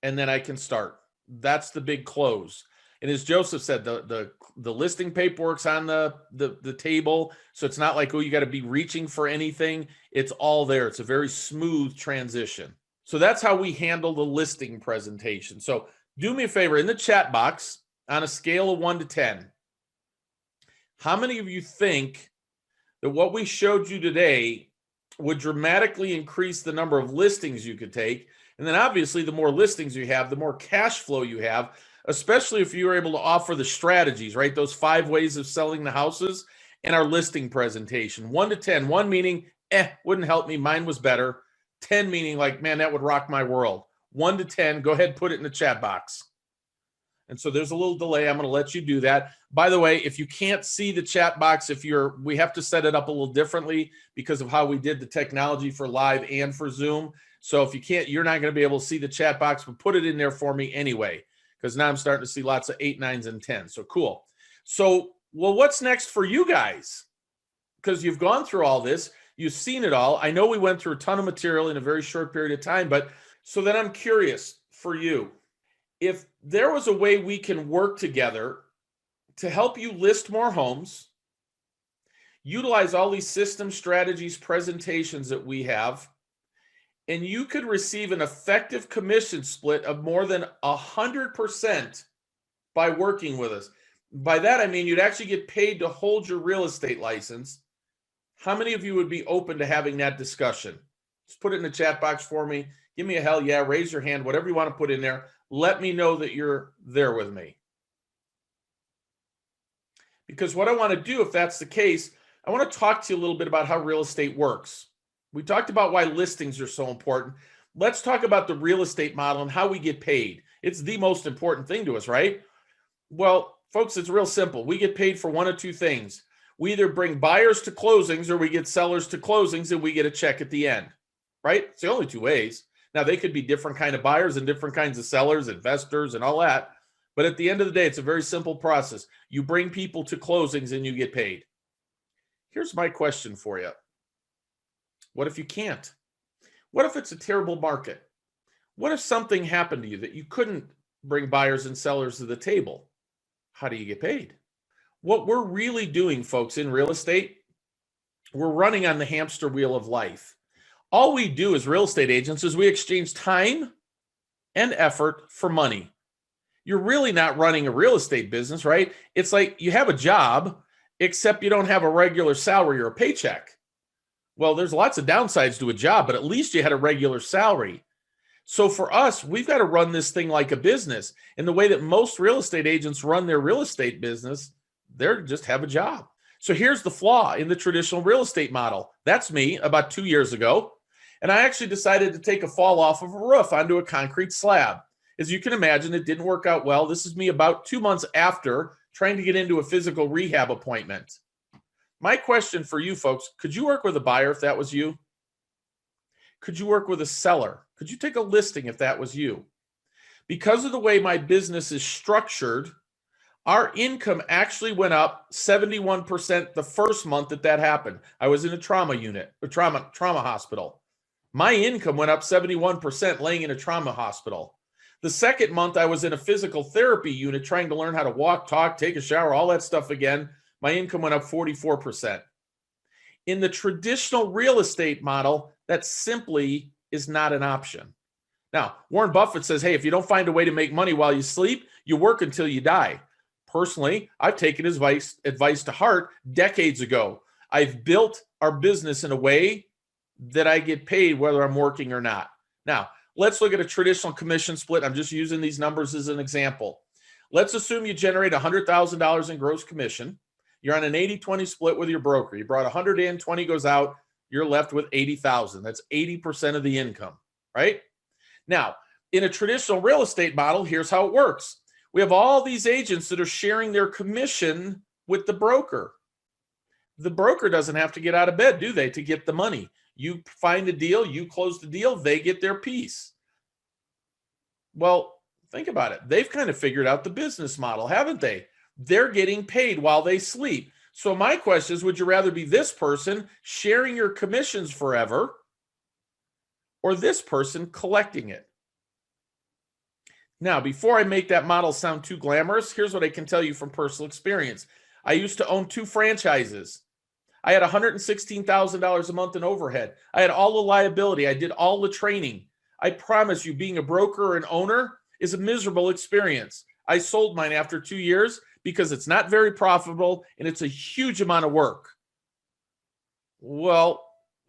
and then I can start. That's the big close. And as Joseph said, the listing paperwork's on the table, so it's not like, oh, you got to be reaching for anything. It's all there. It's a very smooth transition. So that's how we handle the listing presentation. So do me a favor, in the chat box, on a scale of 1 to 10, how many of you think that what we showed you today would dramatically increase the number of listings you could take? And then obviously the more listings you have, the more cash flow you have, especially if you were able to offer the strategies, right? Those 5 ways of selling the houses and our listing presentation. 1 to 10, 1 meaning, wouldn't help me, mine was better. 10 meaning like, man, that would rock my world. 1 to 10, go ahead, put it in the chat box. And so there's a little delay. I'm going to let you do that. By the way, if you can't see the chat box, we have to set it up a little differently because of how we did the technology for live and for Zoom. So if you can't, you're not going to be able to see the chat box, but put it in there for me anyway, because now I'm starting to see lots of 8, 9s, and 10s. So cool. So, well, what's next for you guys? Because you've gone through all this. You've seen it all. I know we went through a ton of material in a very short period of time, but so then I'm curious for you, if there was a way we can work together to help you list more homes, utilize all these system strategies, presentations that we have, and you could receive an effective commission split of more than 100% by working with us. By that, I mean you'd actually get paid to hold your real estate license. How many of you would be open to having that discussion? Just put it in the chat box for me. Give me a hell yeah, raise your hand, whatever you want to put in there. Let me know that you're there with me. Because what I want to do, if that's the case, I want to talk to you a little bit about how real estate works. We talked about why listings are so important. Let's talk about the real estate model and how we get paid. It's the most important thing to us, right? Well, folks, it's real simple. We get paid for one of two things. We either bring buyers to closings or we get sellers to closings and we get a check at the end, right? It's the only 2 ways. Now, they could be different kind of buyers and different kinds of sellers, investors, and all that. But at the end of the day, it's a very simple process. You bring people to closings and you get paid. Here's my question for you. What if you can't? What if it's a terrible market? What if something happened to you that you couldn't bring buyers and sellers to the table? How do you get paid? What we're really doing, folks, in real estate, we're running on the hamster wheel of life. All we do as real estate agents is we exchange time and effort for money. You're really not running a real estate business, right? It's like you have a job, except you don't have a regular salary or a paycheck. Well, there's lots of downsides to a job, but at least you had a regular salary. So for us, we've got to run this thing like a business. And the way that most real estate agents run their real estate business, they're just have a job. So here's the flaw in the traditional real estate model. That's me about 2 years ago. And I actually decided to take a fall off of a roof onto a concrete slab. As you can imagine, it didn't work out well. This is me about 2 months after trying to get into a physical rehab appointment. My question for you folks, could you work with a buyer if that was you? Could you work with a seller? Could you take a listing if that was you? Because of the way my business is structured, our income actually went up 71% the first month that happened. I was in a trauma unit, a trauma hospital. My income went up 71% laying in a trauma hospital. The second month I was in a physical therapy unit trying to learn how to walk, talk, take a shower, all that stuff again. My income went up 44%. In the traditional real estate model, that simply is not an option. Now, Warren Buffett says, hey, if you don't find a way to make money while you sleep, you work until you die. Personally, I've taken his advice to heart decades ago. I've built our business in a way that I get paid whether I'm working or not. Now, let's look at a traditional commission split. I'm just using these numbers as an example. Let's assume you generate $100,000 in gross commission. You're on an 80-20 split with your broker. You brought 100 in, 20 goes out. You're left with 80,000. That's 80% of the income, right? Now, in a traditional real estate model, here's how it works. We have all these agents that are sharing their commission with the broker. The broker doesn't have to get out of bed, do they, to get the money? You find a deal, you close the deal, they get their piece. Well, think about it. They've kind of figured out the business model, haven't they? They're getting paid while they sleep. So my question is, would you rather be this person sharing your commissions forever or this person collecting it? Now, before I make that model sound too glamorous, here's what I can tell you from personal experience. I used to own 2 franchises. I had $116,000 a month in overhead. I had all the liability. I did all the training. I promise you, being a broker or an owner is a miserable experience. I sold mine after 2 years because it's not very profitable and it's a huge amount of work. Well,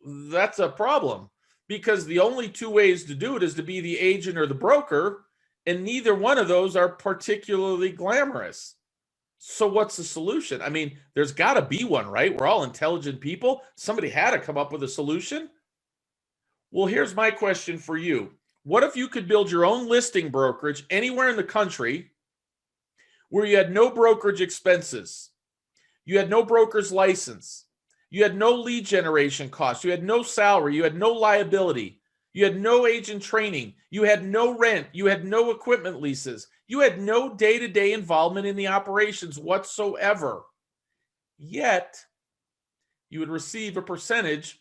that's a problem because the only 2 ways to do it is to be the agent or the broker, and neither one of those are particularly glamorous. So what's the solution? I mean, there's got to be one, right? We're all intelligent people. Somebody had to come up with a solution. Well, here's my question for you. What if you could build your own listing brokerage anywhere in the country where you had no brokerage expenses, you had no broker's license, you had no lead generation costs, you had no salary, you had no liability, you had no agent training, you had no rent, you had no equipment leases, you had no day-to-day involvement in the operations whatsoever. Yet, you would receive a percentage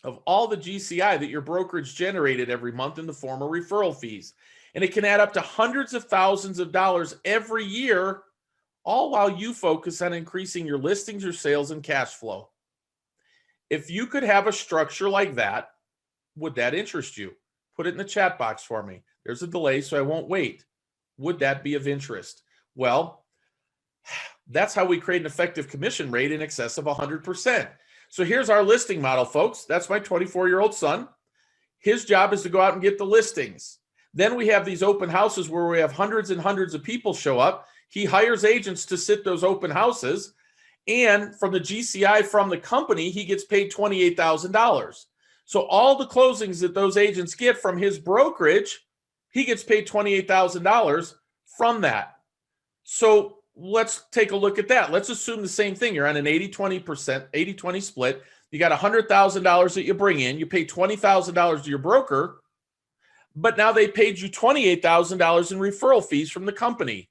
of all the GCI that your brokerage generated every month in the form of referral fees. And it can add up to hundreds of thousands of dollars every year, all while you focus on increasing your listings, your sales, and cash flow. If you could have a structure like that, would that interest you? Put it in the chat box for me. There's a delay, so I won't wait. Would that be of interest? Well, that's how we create an effective commission rate in excess of 100%. So here's our listing model, folks. That's my 24-year-old son. His job is to go out and get the listings. Then we have these open houses where we have hundreds and hundreds of people show up. He hires agents to sit those open houses. And from the GCI from the company, he gets paid $28,000. So all the closings that those agents get from his brokerage, he gets paid $28,000 from that. So let's take a look at that. Let's assume the same thing. You're on an 80-20 split. You got $100,000 that you bring in. You pay $20,000 to your broker, but now they paid you $28,000 in referral fees from the company.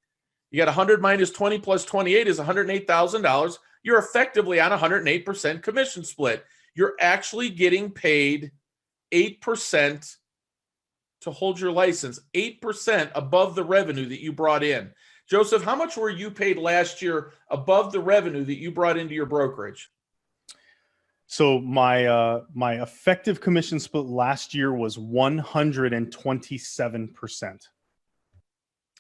You got 100 minus 20 plus 28 is $108,000. You're effectively on a 108% commission split. You're actually getting paid 8% to hold your license, 8% above the revenue that you brought in. Joseph, how much were you paid last year above the revenue that you brought into your brokerage? So my effective commission split last year was 127%.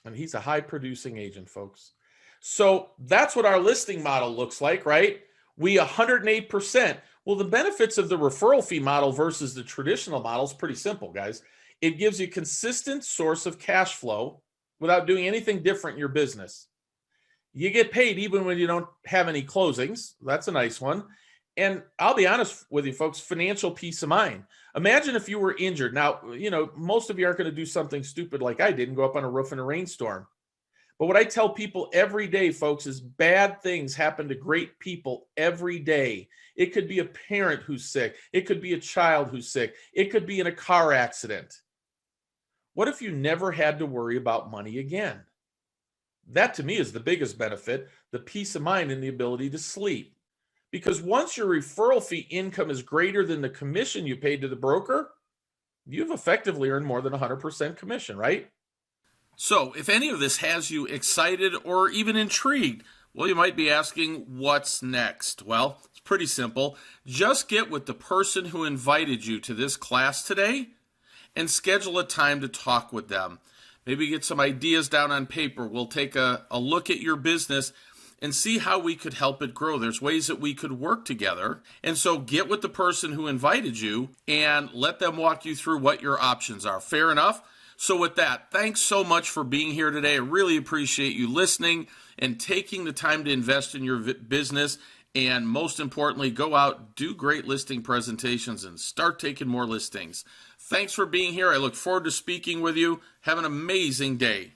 And he's a high producing agent, folks. So that's what our listing model looks like, right? We 108%. Well, the benefits of the referral fee model versus the traditional model is pretty simple, guys. It gives you a consistent source of cash flow without doing anything different in your business. You get paid even when you don't have any closings. That's a nice one. And I'll be honest with you, folks, financial peace of mind. Imagine if you were injured. Now, most of you aren't going to do something stupid like I did and go up on a roof in a rainstorm. But what I tell people every day, folks, is bad things happen to great people every day. It could be a parent who's sick. It could be a child who's sick. It could be in a car accident. What if you never had to worry about money again? That to me is the biggest benefit, the peace of mind and the ability to sleep. Because once your referral fee income is greater than the commission you paid to the broker, you've effectively earned more than 100% commission, right? So if any of this has you excited or even intrigued, well, you might be asking, what's next? Well, it's pretty simple. Just get with the person who invited you to this class today and schedule a time to talk with them. Maybe get some ideas down on paper. We'll take a look at your business and see how we could help it grow. There's ways that we could work together. And so get with the person who invited you and let them walk you through what your options are. Fair enough? So with that, thanks so much for being here today. I really appreciate you listening and taking the time to invest in your business. And most importantly, go out, do great listing presentations, and start taking more listings. Thanks for being here. I look forward to speaking with you. Have an amazing day.